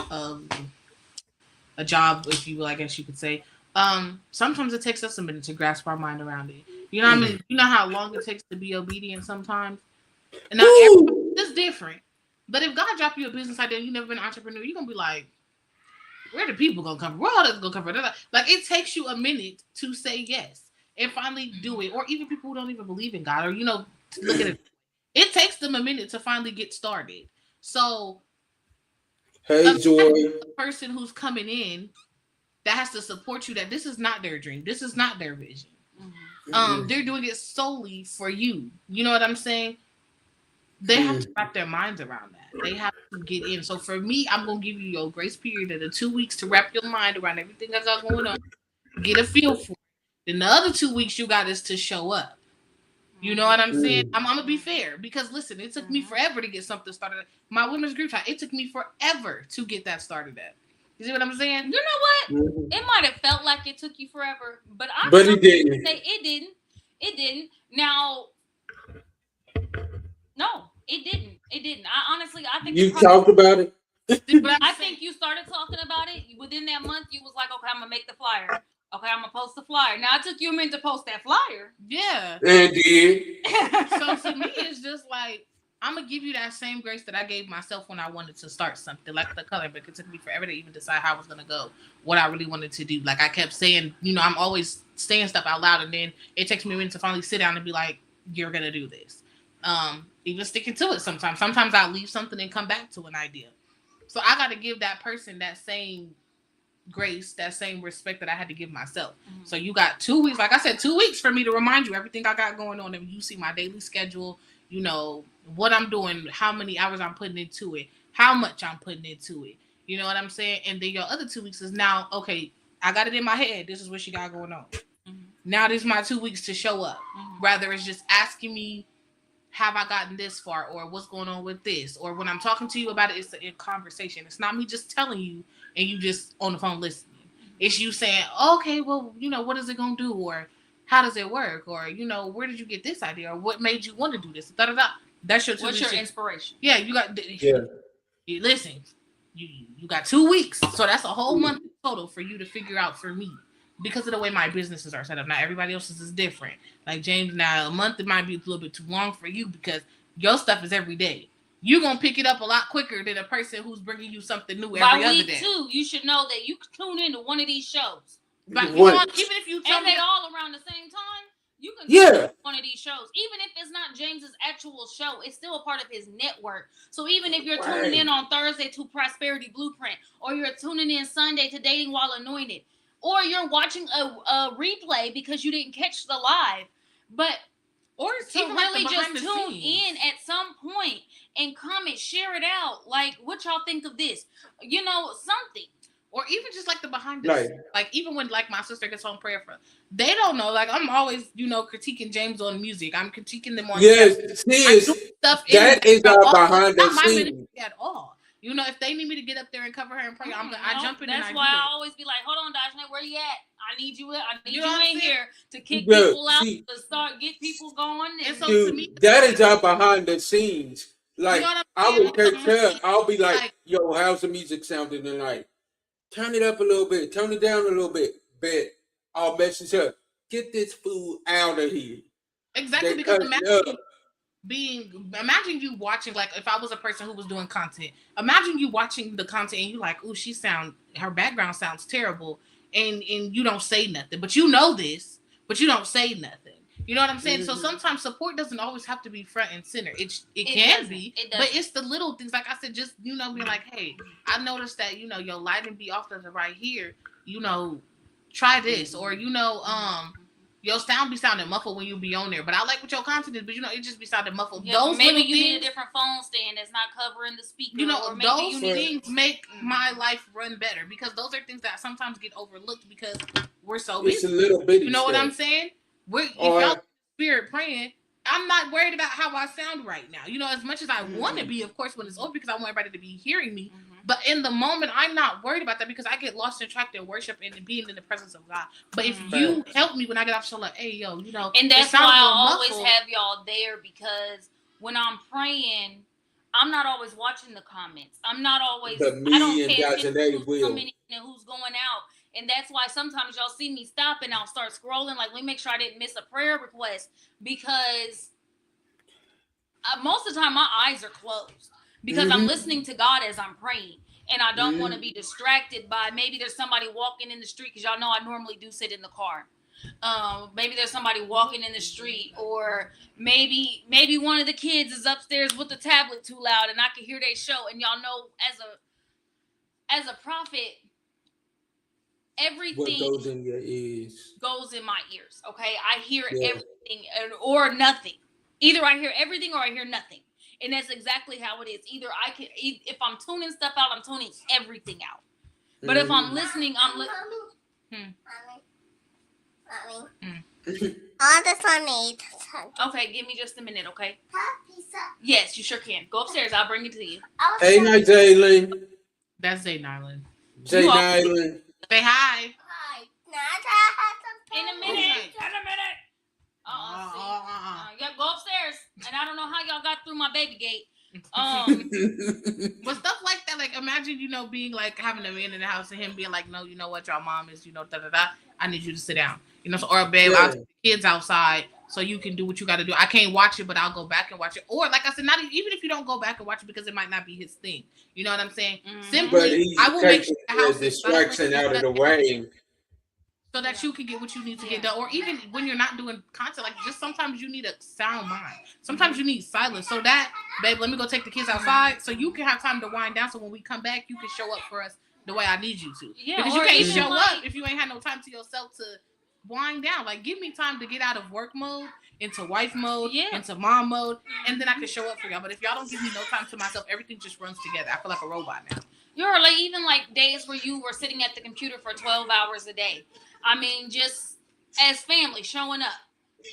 um a job, if you will, I guess you could say. Sometimes it takes us a minute to grasp our mind around it. You know what I mean? You know how long it takes to be obedient sometimes? And now everybody Woo! is different. But if God drop you a business idea and you've never been an entrepreneur, you're gonna be like, where the people gonna come from? Where all this gonna come from? Like it takes you a minute to say yes and finally do it. Or even people who don't even believe in God or look at it. It takes them a minute to finally get started. So Hey, imagine Joy. the person who's coming in that has to support you that this is not their dream. This is not their vision. Mm. They're doing it solely for you. You know what I'm saying? They have to Mm. wrap their minds around that. They have to get in. So for me, I'm gonna give you your grace period of the 2 weeks to wrap your mind around everything I got going on, get a feel for it. Then the other 2 weeks you got is to show up. You know what I'm saying? I'm gonna be fair because listen, it took me forever to get something started. My women's group chat, it took me forever to get that started at. You see what I'm saying? You know what? It might have felt like it took you forever, but it didn't. say it didn't. It didn't. Now, no, it didn't. It didn't. I think You talked about it. I think you started talking about it within that month. You was like, okay, I'm gonna make the flyer. Okay, I'm gonna post the flyer. Now it took you a minute to post that flyer. Yeah. And did. So to me, it's just like I'm gonna give you that same grace that I gave myself when I wanted to start something like the color book. It took me forever to even decide how I was gonna go, what I really wanted to do. Like I kept saying, you know, I'm always saying stuff out loud, and then it takes me a minute to finally sit down and be like, "You're gonna do this." Even sticking to it sometimes. Sometimes I'll leave something and come back to an idea. So I got to give that person that same grace, that same respect that I had to give myself. So you got 2 weeks, like I said, 2 weeks for me to remind you everything I got going on, and you see my daily schedule, you know what I'm doing, how many hours I'm putting into it, how much I'm putting into it. You know what I'm saying? And then your other 2 weeks is now, okay, I got it in my head. This is what she got going on. Now this is my 2 weeks to show up. Rather it's just asking me, have I gotten this far, or what's going on with this, or when I'm talking to you about it, it's a conversation. It's not me just telling you and you just on the phone listening. It's you saying, okay, well, you know, what is it gonna do, or how does it work, or you know, where did you get this idea, or what made you want to do this? Da da da. That's your. What's your inspiration? Yeah, you got. Yeah. You listen. You got 2 weeks, so that's a whole month total for you to figure out for me. Because of the way my businesses are set up. Now, everybody else's is different. Like James, now a month, it might be a little bit too long for you because your stuff is every day. You're going to pick it up a lot quicker than a person who's bringing you something new every other day. By week 2, you should know that you tune into one of these shows. But you want, even if you tell me they all around the same time, you can tune into one of these shows. Even if it's not James's actual show, it's still a part of his network. So even if you're tuning in on Thursday to Prosperity Blueprint, or you're tuning in Sunday to Dating While Anointed, or you're watching a replay because you didn't catch the live, or to really just tune in at some point and comment, share it out. Like, what y'all think of this? You know, something. Or even just like the behind the scenes. Like, even when like my sister gets home prayer for, they don't know. Like, I'm always, you know, critiquing James on music. I'm critiquing them on stuff. That is our behind the scenes at all. You know, if they need me to get up there and cover her and pray, I jump in. That's why I always be like, "Hold on, Dhajshanaye, where you at? I need you. I need you in here to kick people out, to get people going." And so to me, that is our behind the scenes. Like, you know I would catch her. I'll be like, "Yo, how's the music sounding tonight? Turn it up a little bit. Turn it down a little bit. Bet I'll message her. Get this fool out of here." Exactly, because imagine you watching, like if I was a person who was doing content, imagine you watching the content and you like, oh, her background sounds terrible, and you don't say nothing, but you know this, but you don't say nothing. You know what I'm saying? So sometimes support doesn't always have to be front and center. It can be, but it's the little things. Like I said, just, you know, being like, hey, I noticed that, you know, your lighting be off to the right here, you know, try this, or, you know, your sound be sounding muffled when you be on there, but I like what your content is, but you know, it just be sounding muffled. Yeah, those maybe you need a different phone stand that's not covering the speaker. You know, or those things make my life run better, because those are things that sometimes get overlooked because we're so busy. It's a little bit. You know what I'm saying? If y'all spirit praying, I'm not worried about how I sound right now. You know, as much as I want to be, of course, when it's over, because I want everybody to be hearing me. But in the moment, I'm not worried about that, because I get lost in track in worship and being in the presence of God. But if you help me when I get off show, like, hey, yo, you know. And that's why I always have y'all there, because when I'm praying, I'm not always watching the comments. I'm not always, I don't pay attention to who's coming in and who's going out. And that's why sometimes y'all see me stop and I'll start scrolling. Like, let me make sure I didn't miss a prayer request, because most of the time my eyes are closed, because I'm listening to God as I'm praying. And I don't want to be distracted by, maybe there's somebody walking in the street, because y'all know I normally do sit in the car. Maybe there's somebody walking in the street, or maybe one of the kids is upstairs with the tablet too loud and I can hear they show. And y'all know, as a prophet, everything what goes in your ears goes in my ears. Okay, I hear everything or nothing. Either I hear everything or I hear nothing, and that's exactly how it is. Either if I'm tuning stuff out, I'm tuning everything out. But if I'm listening, I'm listening. Mommy. All this one needs Okay, give me just a minute, okay? Yes, you sure can. Go upstairs. I'll bring it to you. Hey, night, Jalen. That's Zay Nyland. Jay You all- Nyland. Say hi. In a minute. In a minute. Yeah, go upstairs. And I don't know how y'all got through my baby gate. But stuff like that, like imagine, being like having a man in the house and him being like, no, you know what, your mom is, da da da. I need you to sit down. Or babe, I'll take the kids outside so you can do what you got to do. I can't watch it, but I'll go back and watch it. Or like I said, not even if you don't go back and watch it because it might not be his thing. You know what I'm saying? Simply, I will make sure the house is distraction out of the way. So that you can get what you need to get done. Or even when you're not doing content, like just sometimes you need a sound mind. Sometimes you need silence. So that, babe, let me go take the kids outside so you can have time to wind down. So when we come back, you can show up for us the way I need you to. Yeah, because you can't show up if you ain't had no time to yourself to wind down. Like, give me time to get out of work mode into wife mode, into mom mode, and then I can show up for y'all. But if y'all don't give me no time to myself, everything just runs together. I feel like a robot now. You're like, even like days where you were sitting at the computer for 12 hours a day. I mean, just as family showing up.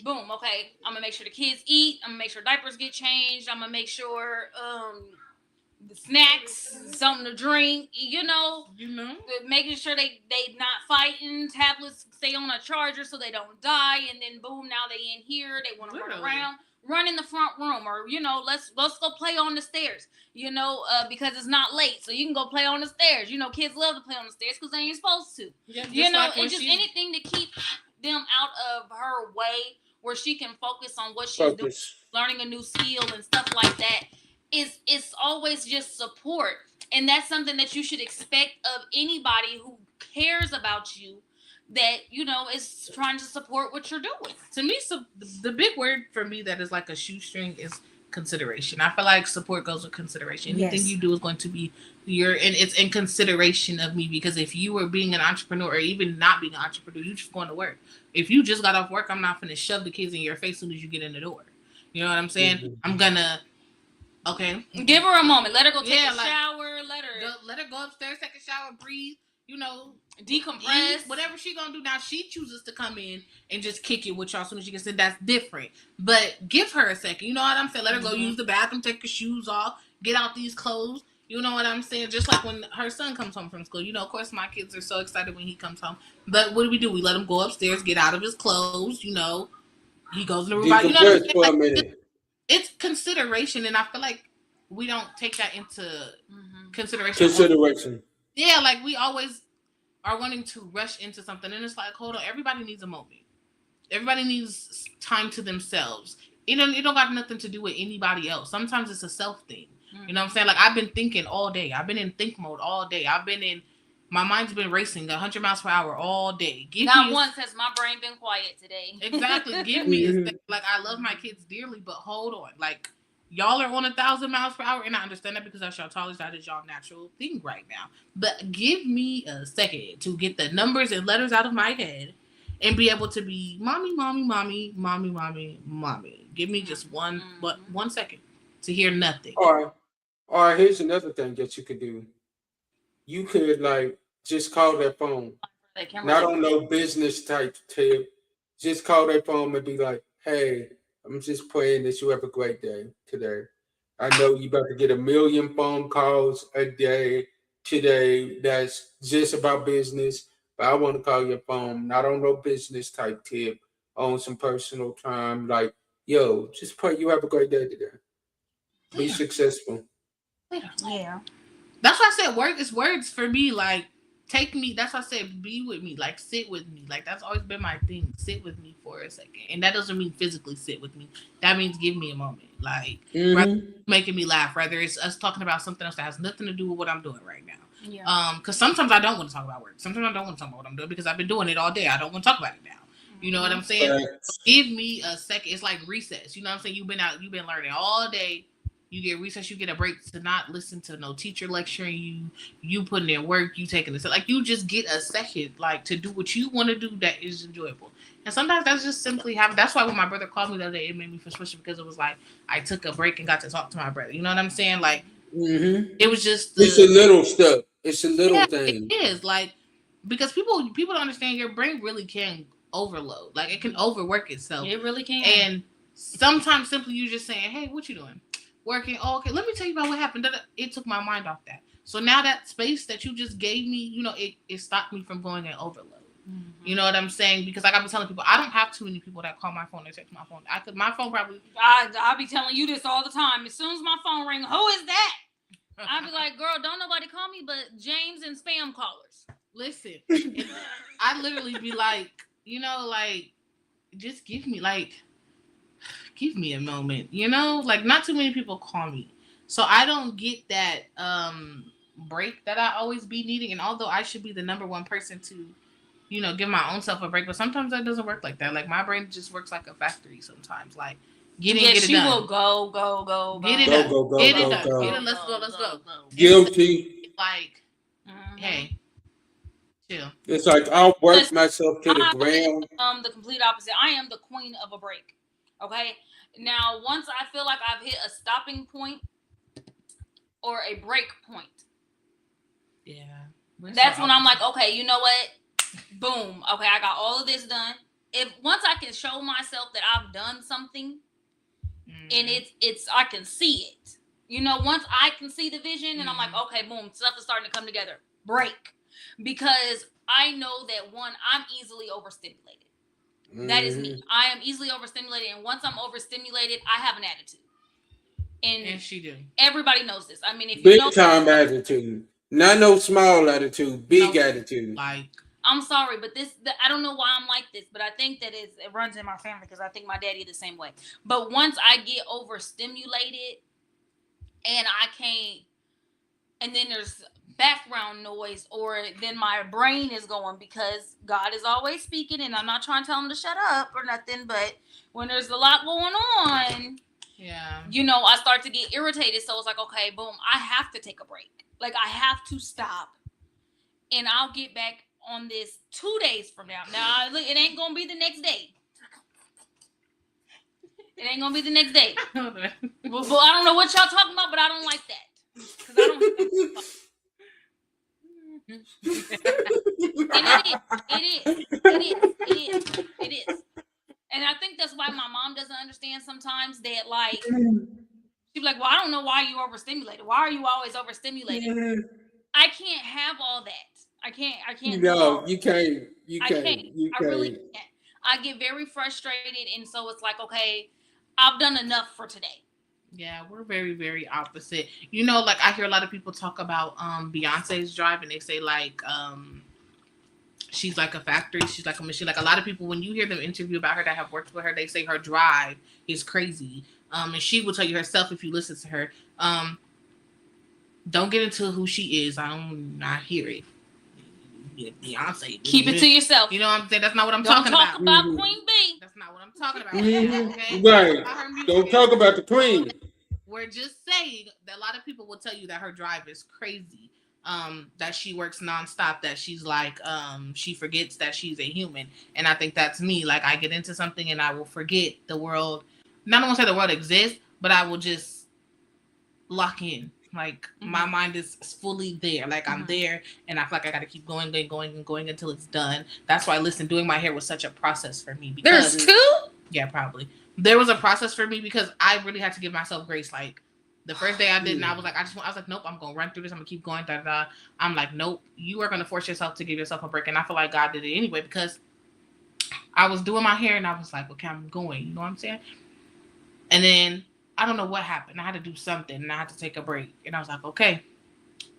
Boom, okay. I'm going to make sure the kids eat. I'm going to make sure diapers get changed. I'm going to make sure the snacks, something to drink, making sure they not fighting, tablets stay on a charger so they don't die, and then boom, now they in here, they want to run around, run in the front room, or let's go play on the stairs, because it's not late, so you can go play on the stairs. Kids love to play on the stairs because they ain't supposed to. And just anything to keep them out of her way where she can focus on what she's doing, learning a new skill and stuff like that. It's always just support, and that's something that you should expect of anybody who cares about you, that is trying to support what you're doing. To me, so the big word for me that is like a shoestring is consideration. I feel like support goes with consideration. Anything you do is going to be and it's in consideration of me, because if you were being an entrepreneur or even not being an entrepreneur, you just going to work. If you just got off work, I'm not going to shove the kids in your face as soon as you get in the door. You know what I'm saying? Mm-hmm. I'm gonna. Okay. Give her a moment. Let her go take a shower. Let her go upstairs, take a shower, breathe. Decompress. Eat, whatever she gonna do. Now she chooses to come in and just kick it with y'all as soon as she gets in. That's different. But give her a second. You know what I'm saying? Let her go use the bathroom, take her shoes off, get out these clothes. You know what I'm saying? Just like when her son comes home from school. Of course my kids are so excited when he comes home. But what do? We let him go upstairs, get out of his clothes. He goes in the room. Like, it's consideration, and I feel like we don't take that into consideration. Yeah, like we always are wanting to rush into something, and it's like, hold on, everybody needs a moment. Everybody needs time to themselves. It don't got nothing to do with anybody else. Sometimes it's a self thing. You know what I'm saying? Like, I've been thinking all day. I've been in think mode all day. My mind's been racing 100 miles per hour all day. Not once has my brain been quiet today. Exactly. Give me a second. Like, I love my kids dearly, but hold on. Like, y'all are on 1,000 miles per hour, and I understand that because that's y'all tolerance. That is y'all natural thing right now. But give me a second to get the numbers and letters out of my head and be able to be mommy, mommy, mommy, mommy, mommy, mommy. Give me just 1 second to hear nothing. Or here's another thing that you could do. You could just call their phone. Not on no business type tip. Just call their phone and be like, hey, I'm just praying that you have a great day today. I know you about to get 1 million phone calls a day today that's just about business, but I want to call your phone, not on no business type tip, on some personal time. Like, yo, just pray you have a great day today. Be successful. Yeah. That's why I said words for me, like, take me. That's why I said be with me, like, sit with me. Like, that's always been my thing. Sit with me for a second. And that doesn't mean physically sit with me. That means give me a moment. Like, rather making me laugh, rather it's us talking about something else that has nothing to do with what I'm doing right now. Yeah. Because sometimes I don't want to talk about work. Sometimes I don't want to talk about what I'm doing because I've been doing it all day. I don't want to talk about it now. You know what I'm saying? So give me a second. It's like recess. You know what I'm saying? You've been learning all day. You get recess, you get a break to not listen to no teacher lecturing you. You putting in work, you taking this. Like, you just get a second, like, to do what you want to do that is enjoyable. And sometimes that's just simply happen. That's why when my brother called me the other day, it made me feel special because it was like I took a break and got to talk to my brother. You know what I'm saying? Like, it was just. It's a little stuff. It's a little thing. It is, like, because people don't understand your brain really can overload. Like, it can overwork itself. It really can. And Sometimes simply you just saying, "Hey, what you doing? Working? Oh, okay. Let me tell you about what happened." It took my mind off that. So now that space that you just gave me, it stopped me from going in overload. Mm-hmm. You know what I'm saying? Because like I've been telling people, I don't have too many people that call my phone or text my phone. My phone probably. I'll be telling you this all the time. As soon as my phone ring, who is that? I'll be like, girl, don't nobody call me but James and spam callers. Listen, I literally be like, just give me a moment, like not too many people call me. So I don't get that break that I always be needing. And although I should be the number one person to, give my own self a break, but sometimes that doesn't work like that. Like my brain just works like a factory sometimes. Like get it she done. Will go. Get it done. Get it done. Get it. Let's go. Guilty. Like, hey, chill. It's like I'll work myself to the ground. The complete opposite. I am the queen of a break. Okay. Now, once I feel like I've hit a stopping point or a break point, that's when I'm like, okay, you know what? Boom. Okay, I got all of this done. Once I can show myself that I've done something, and it's I can see it. Once I can see the vision, and I'm like, okay, boom, stuff is starting to come together. Break, because I know that one, I'm easily overstimulated. That is me. I am easily overstimulated, and once I'm overstimulated, I have an attitude. And she do. Everybody knows this. I mean, if big time attitude, not no small attitude, big attitude. Like, I'm sorry, but I don't know why I'm like this, but I think that it runs in my family because I think my daddy is the same way. But once I get overstimulated, and I can't, and then there's background noise, or then my brain is going, because God is always speaking, and I'm not trying to tell him to shut up or nothing, but when there's a lot going on, I start to get irritated. So it's like, okay, boom, I have to take a break. Like, I have to stop, and I'll get back on this 2 days from now. Now, it ain't gonna be the next day. It ain't gonna be the next day. But I don't know what y'all talking about, but I don't like that. Because I don't. It is. And I think that's why my mom doesn't understand sometimes that, like, she's like, well, I don't know why you overstimulated. Why are you always overstimulated? I can't have all that. I can't. No, you can't. I really can't. I get very frustrated, and so it's like, okay, I've done enough for today. Yeah, we're very, very opposite. Like I hear a lot of people talk about Beyonce's drive, and they say like she's like a factory, she's like a machine. Like a lot of people, when you hear them interview about her that have worked with her, they say her drive is crazy. And she will tell you herself if you listen to her. Don't get into who she is. I hear it. Beyonce. Keep it to yourself. You know what I'm saying? That's not what I'm talking about. Don't talk about Queen B. That's not what I'm talking about. Okay? Right. Don't talk about the queen. We're just saying that a lot of people will tell you that her drive is crazy. That she works nonstop, that she's like, she forgets that she's a human. And I think that's me. Like, I get into something and I will forget the world. Not I don't want to say the world exists, but I will just lock in. Like, my mind is fully there. Like, I'm there, and I feel like I got to keep going until it's done. That's why, doing my hair was such a process for me. Because, there's two? Yeah, probably. There was a process for me because I really had to give myself grace. Like, the first day I did, and I was like, nope, I'm going to run through this. I'm going to keep going, da-da-da. I'm like, nope, you are going to force yourself to give yourself a break. And I feel like God did it anyway, because I was doing my hair, and I was like, okay, I'm going. You know what I'm saying? And then I don't know what happened. I had to do something, and I had to take a break. And I was like, okay,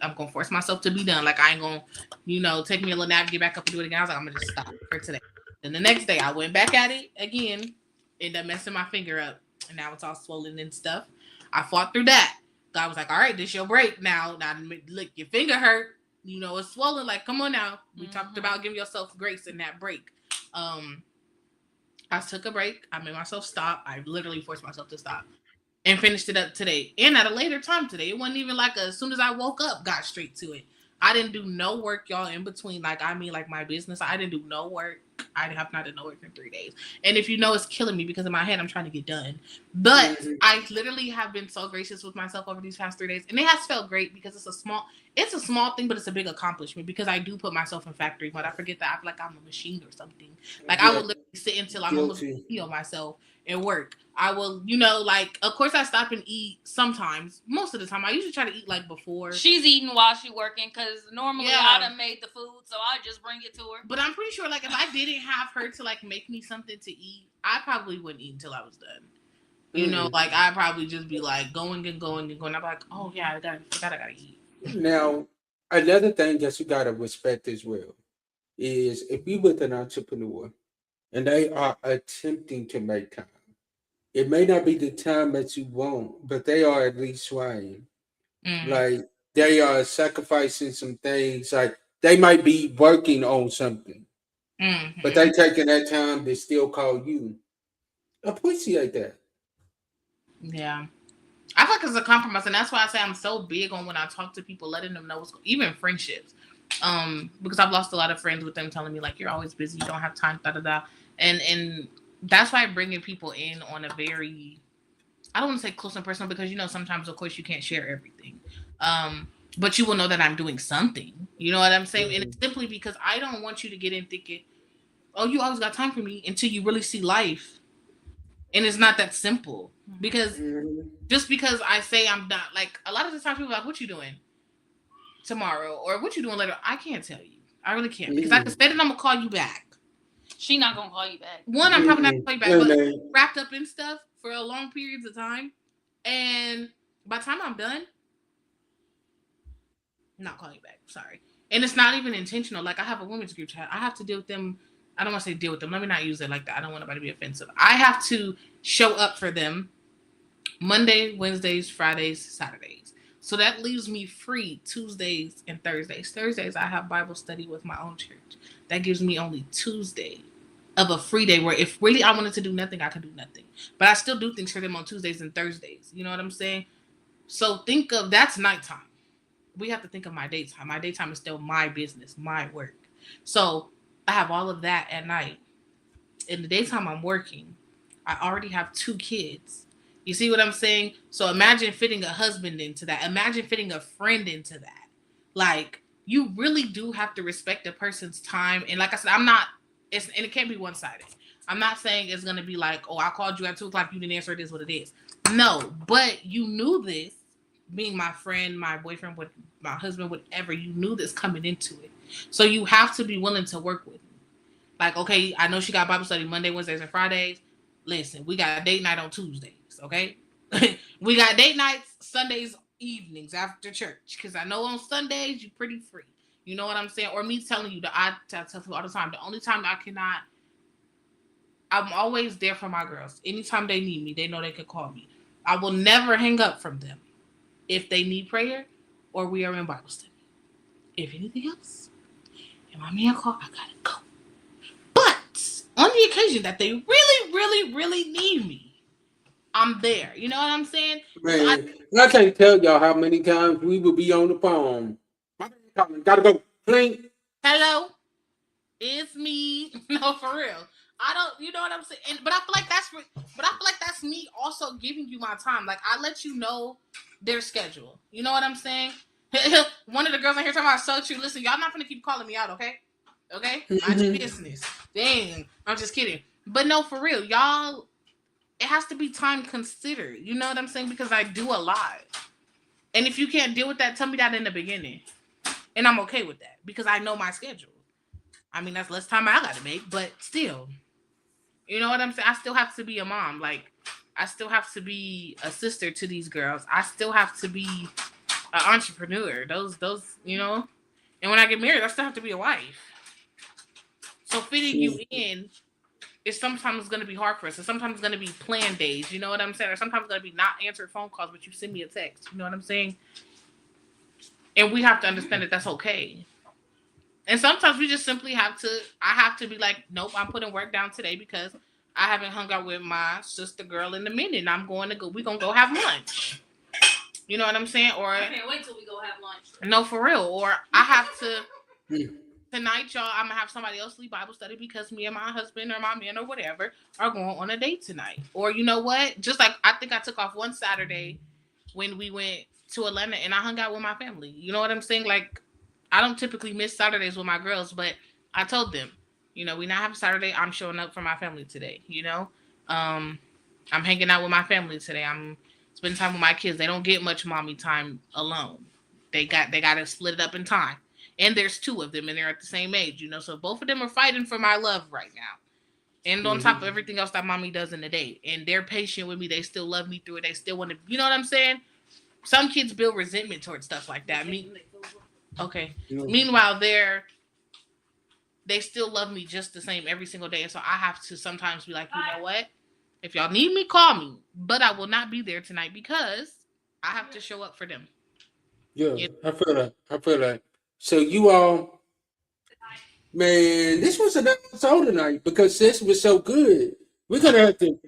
I'm going to force myself to be done. Like, I ain't going to, take me a little nap, get back up and do it again. I was like, I'm going to just stop for today. Then the next day, I went back at it again, ended up messing my finger up. And now it's all swollen and stuff. I fought through that. God was like, all right, this your break. Now, look, your finger hurt. It's swollen. Like, come on now. We talked about giving yourself grace in that break. I took a break. I made myself stop. I literally forced myself to stop. And finished it up today. And at a later time today. It wasn't even like as soon as I woke up, got straight to it. I didn't do no work, y'all, in between. Like, I mean, like my business. I didn't do no work. I have not done no work in 3 days. And if you know, it's killing me because in my head I'm trying to get done. But I literally have been so gracious with myself over these past 3 days. And it has felt great because it's a small thing, but it's a big accomplishment because I do put myself in factory mode. I forget that I feel like I'm a machine or something. Like I will literally sit until I'm almost heal myself and work. I will, like, of course I stop and eat sometimes. Most of the time, I usually try to eat like before. She's eating while she's working because normally I done made the food, so I just bring it to her. But I'm pretty sure, like, if I didn't have her to like make me something to eat, I probably wouldn't eat until I was done. Like I'd probably just be like going and going and going. I'm like, oh yeah, I gotta eat. Now, another thing that you gotta respect as well is if you with an entrepreneur and they are attempting to make time. It may not be the time that you want, but they are at least trying. Like they are sacrificing some things. Like they might be working on something, but they taking that time to still call you. Appreciate that. Yeah. I feel like it's a compromise, and that's why I say I'm so big on when I talk to people, letting them know even friendships. Because I've lost a lot of friends with them telling me like, you're always busy, you don't have time, and that's why bringing people in on a very, I don't want to say close and personal because sometimes of course you can't share everything, but you will know that I'm doing something. You know what I'm saying? And it's simply because I don't want you to get in thinking, oh, you always got time for me, until you really see life, and it's not that simple. Because just because I say I'm not, like, a lot of the times people are like, what you doing tomorrow or what you doing later? I can't tell you. I really can't, because I can say that I'm gonna call you back. She not gonna call you back. One, I'm probably not gonna call you back, but wrapped up in stuff for a long periods of time, and by the time I'm done, not calling you back. Sorry. And it's not even intentional. Like I have a women's group chat. I have to deal with them. I don't want to say deal with them. Let me not use it like that. I don't want nobody to be offensive. I have to show up for them Monday, Wednesdays, Fridays, Saturdays. So that leaves me free Tuesdays and Thursdays. Thursdays, I have Bible study with my own church. That gives me only Tuesday of a free day where if really I wanted to do nothing, I could do nothing. But I still do things for them on Tuesdays and Thursdays. You know what I'm saying? So think of, that's nighttime. We have to think of my daytime. My daytime is still my business, my work. So I have all of that at night. In the daytime, I'm working. I already have 2 kids. You see what I'm saying? So imagine fitting a husband into that. Imagine fitting a friend into that. Like, you really do have to respect a person's time. And like I said, and it can't be one-sided. I'm not saying it's going to be like, oh, I called you at 2 o'clock, you didn't answer, it is what it is. No, but you knew this, being my friend, my boyfriend, my husband, whatever, you knew this coming into it. So you have to be willing to work with me. Like, okay, I know she got Bible study Monday, Wednesdays, and Fridays. Listen, we got a date night on Tuesdays, okay? We got date nights Sundays evenings after church, because I know on Sundays you're pretty free. You know what I'm saying? Or me telling you that I tell people all the time, the only time I'm always there for my girls. Anytime they need me, they know they can call me. I will never hang up from them if they need prayer or we are in Bible study. If anything else, and my man call, I gotta go. But on the occasion that they really, really, really need me, I'm there. You know what I'm saying? Man, I can't tell y'all how many times we would be on the phone. Gotta go. Blink. Hello, it's me. No, for real. I don't. You know what I'm saying? But I feel like that's me also giving you my time. Like I let you know their schedule. You know what I'm saying? One of the girls I hear talking about so true. Listen, y'all not gonna keep calling me out, okay? Okay, mind your business. Dang, I'm just kidding. But no, for real, y'all. It has to be time considered. You know what I'm saying? Because I do a lot. And if you can't deal with that, tell me that in the beginning. And I'm okay with that because I know my schedule. I mean, that's less time I got to make, but still. You know what I'm saying? I still have to be a mom. Like, I still have to be a sister to these girls. I still have to be an entrepreneur. Those, you know? And when I get married, I still have to be a wife. So fitting you in is sometimes going to be hard for us. It's sometimes going to be planned days. You know what I'm saying? Or sometimes going to be not answered phone calls, but you send me a text. You know what I'm saying? And we have to understand that that's okay. And sometimes we just simply I have to be like, nope, I'm putting work down today because I haven't hung out with my sister girl in a minute. And we're going to go have lunch. You know what I'm saying? Or I can't wait till we go have lunch. No, for real. Or I have to tonight, y'all, I'm gonna have somebody else lead Bible study because me and my husband or my man or whatever are going on a date tonight. Or you know what? Just like I think I took off one Saturday when we went to Atlanta and I hung out with my family. You know what I'm saying? Like, I don't typically miss Saturdays with my girls, but I told them, you know, we not have Saturday. I'm showing up for my family today. You know, I'm hanging out with my family today. I'm spending time with my kids. They don't get much mommy time alone. They got to split it up in time. And there's two of them, and they're at the same age. You know, so both of them are fighting for my love right now. And on top of everything else that mommy does in the day, and they're patient with me. They still love me through it. They still want to, you know what I'm saying? Some kids build resentment towards stuff like that. Okay. Meanwhile, they still love me just the same every single day. And so I have to sometimes be like, you know what? If y'all need me, call me. But I will not be there tonight because I have to show up for them. Yeah, I feel that. I feel that. So you all, man, this was an episode tonight because this was so good. We're gonna have to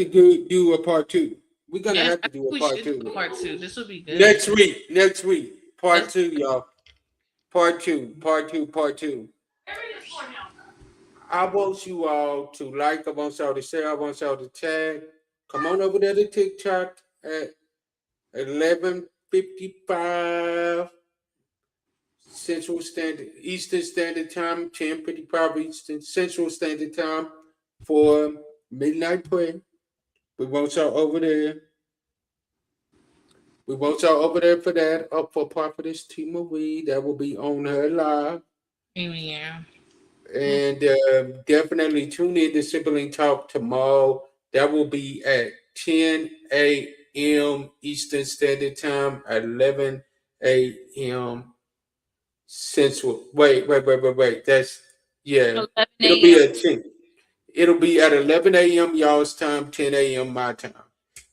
do a part two. We're gonna have to do a part two. Part two. This will be good. Next week. Part two, y'all. Part two. I want you all to like, I want y'all to share, I want y'all to tag. Come on over there to TikTok at 11:55 Eastern Standard Time, 10:55 Eastern Central Standard Time for midnight prayer. We want y'all over there. We want y'all over there for that. Up for Prophetess Temarie. That will be on her live. Yeah. And definitely tune in to Sibling Talk tomorrow. That will be at 10 a.m. Eastern Standard Time, 11 a.m. Central. Wait. That's, yeah. It'll be at 10. It'll be at 11 a.m. y'all's time, 10 a.m. my time.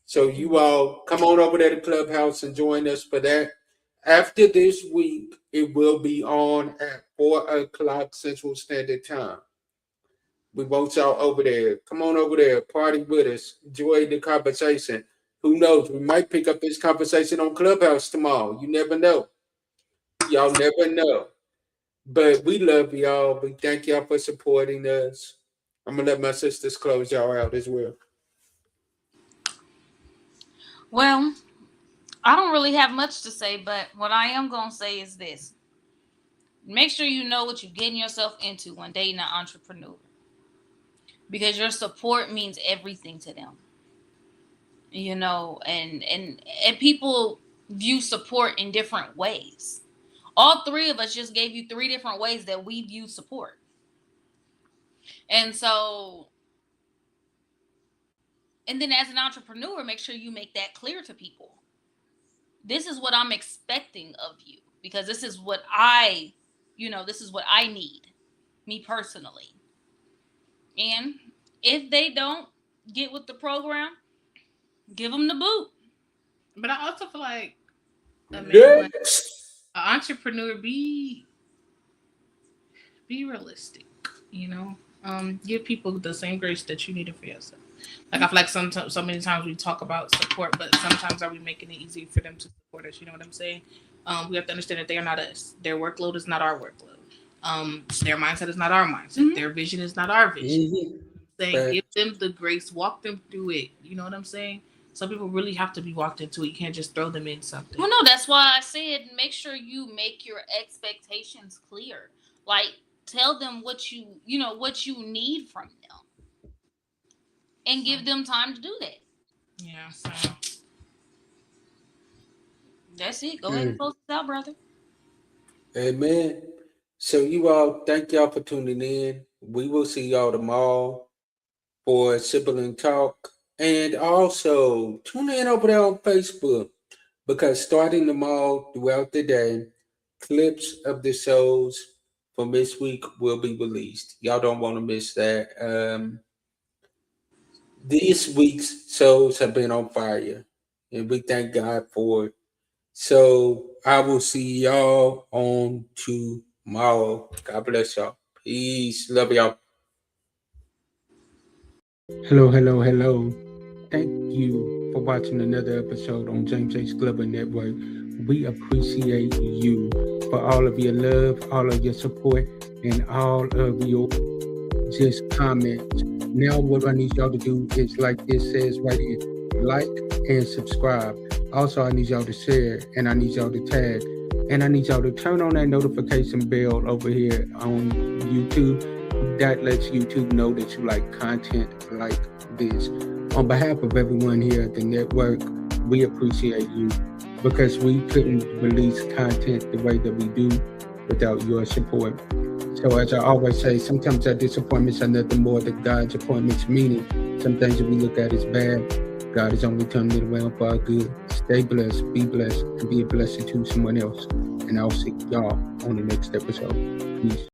So you all come on over there to Clubhouse and join us for that. After this week, it will be on at 4 o'clock Central Standard Time. We want y'all over there. Come on over there. Party with us. Enjoy the conversation. Who knows? We might pick up this conversation on Clubhouse tomorrow. You never know. Y'all never know. But we love y'all. We thank y'all for supporting us. I'm going to let my sisters close y'all out as well. Well, I don't really have much to say, but what I am going to say is this. Make sure you know what you're getting yourself into when dating an entrepreneur. Because your support means everything to them. You know, and people view support in different ways. All three of us just gave you 3 different ways that we view support. And so, and then as an entrepreneur, make sure you make that clear to people. This is what I'm expecting of you because this is what this is what I need, me personally. And if they don't get with the program, give them the boot. But I also feel like an entrepreneur, be realistic, you know. Give people the same grace that you needed for yourself. Like I feel like so many times we talk about support, but sometimes are we making it easy for them to support us? You know what I'm saying? We have to understand that they are not us. Their workload is not our workload. Their mindset is not our mindset. Mm-hmm. Their vision is not our vision. Mm-hmm. Saying, give them the grace, walk them through it. You know what I'm saying? Some people really have to be walked into it. You can't just throw them in something. Well, no, that's why I said make sure you make your expectations clear. Like tell them what you need from them, and give them time to do that. Yeah. So that's it. Go ahead and close this out, brother. Amen. So you all, thank y'all for tuning in. We will see y'all tomorrow for Sibling Talk. And also tune in over there on Facebook because starting tomorrow throughout the day, clips of the shows from this week will be released. Y'all don't want to miss that. This week's shows have been on fire, and we thank God for it. So I will see y'all on tomorrow. God bless y'all. Peace. Love y'all. Hello. Thank you for watching another episode on James H. Glover Network. We appreciate you for all of your love, all of your support, and all of your just comments. Now what I need y'all to do is, like this says right here, like and subscribe. Also, I need y'all to share, and I need y'all to tag, and I need y'all to turn on that notification bell over here on YouTube. That lets YouTube know that you like content like this. On behalf of everyone here at the network, we appreciate you, because we couldn't release content the way that we do without your support. So as I always say, sometimes our disappointments are nothing more than God's appointments, meaning some things that we look at as bad, God is only turning it around for our good. Stay blessed, be blessed, and be a blessing to someone else. And I'll see y'all on the next episode. Peace.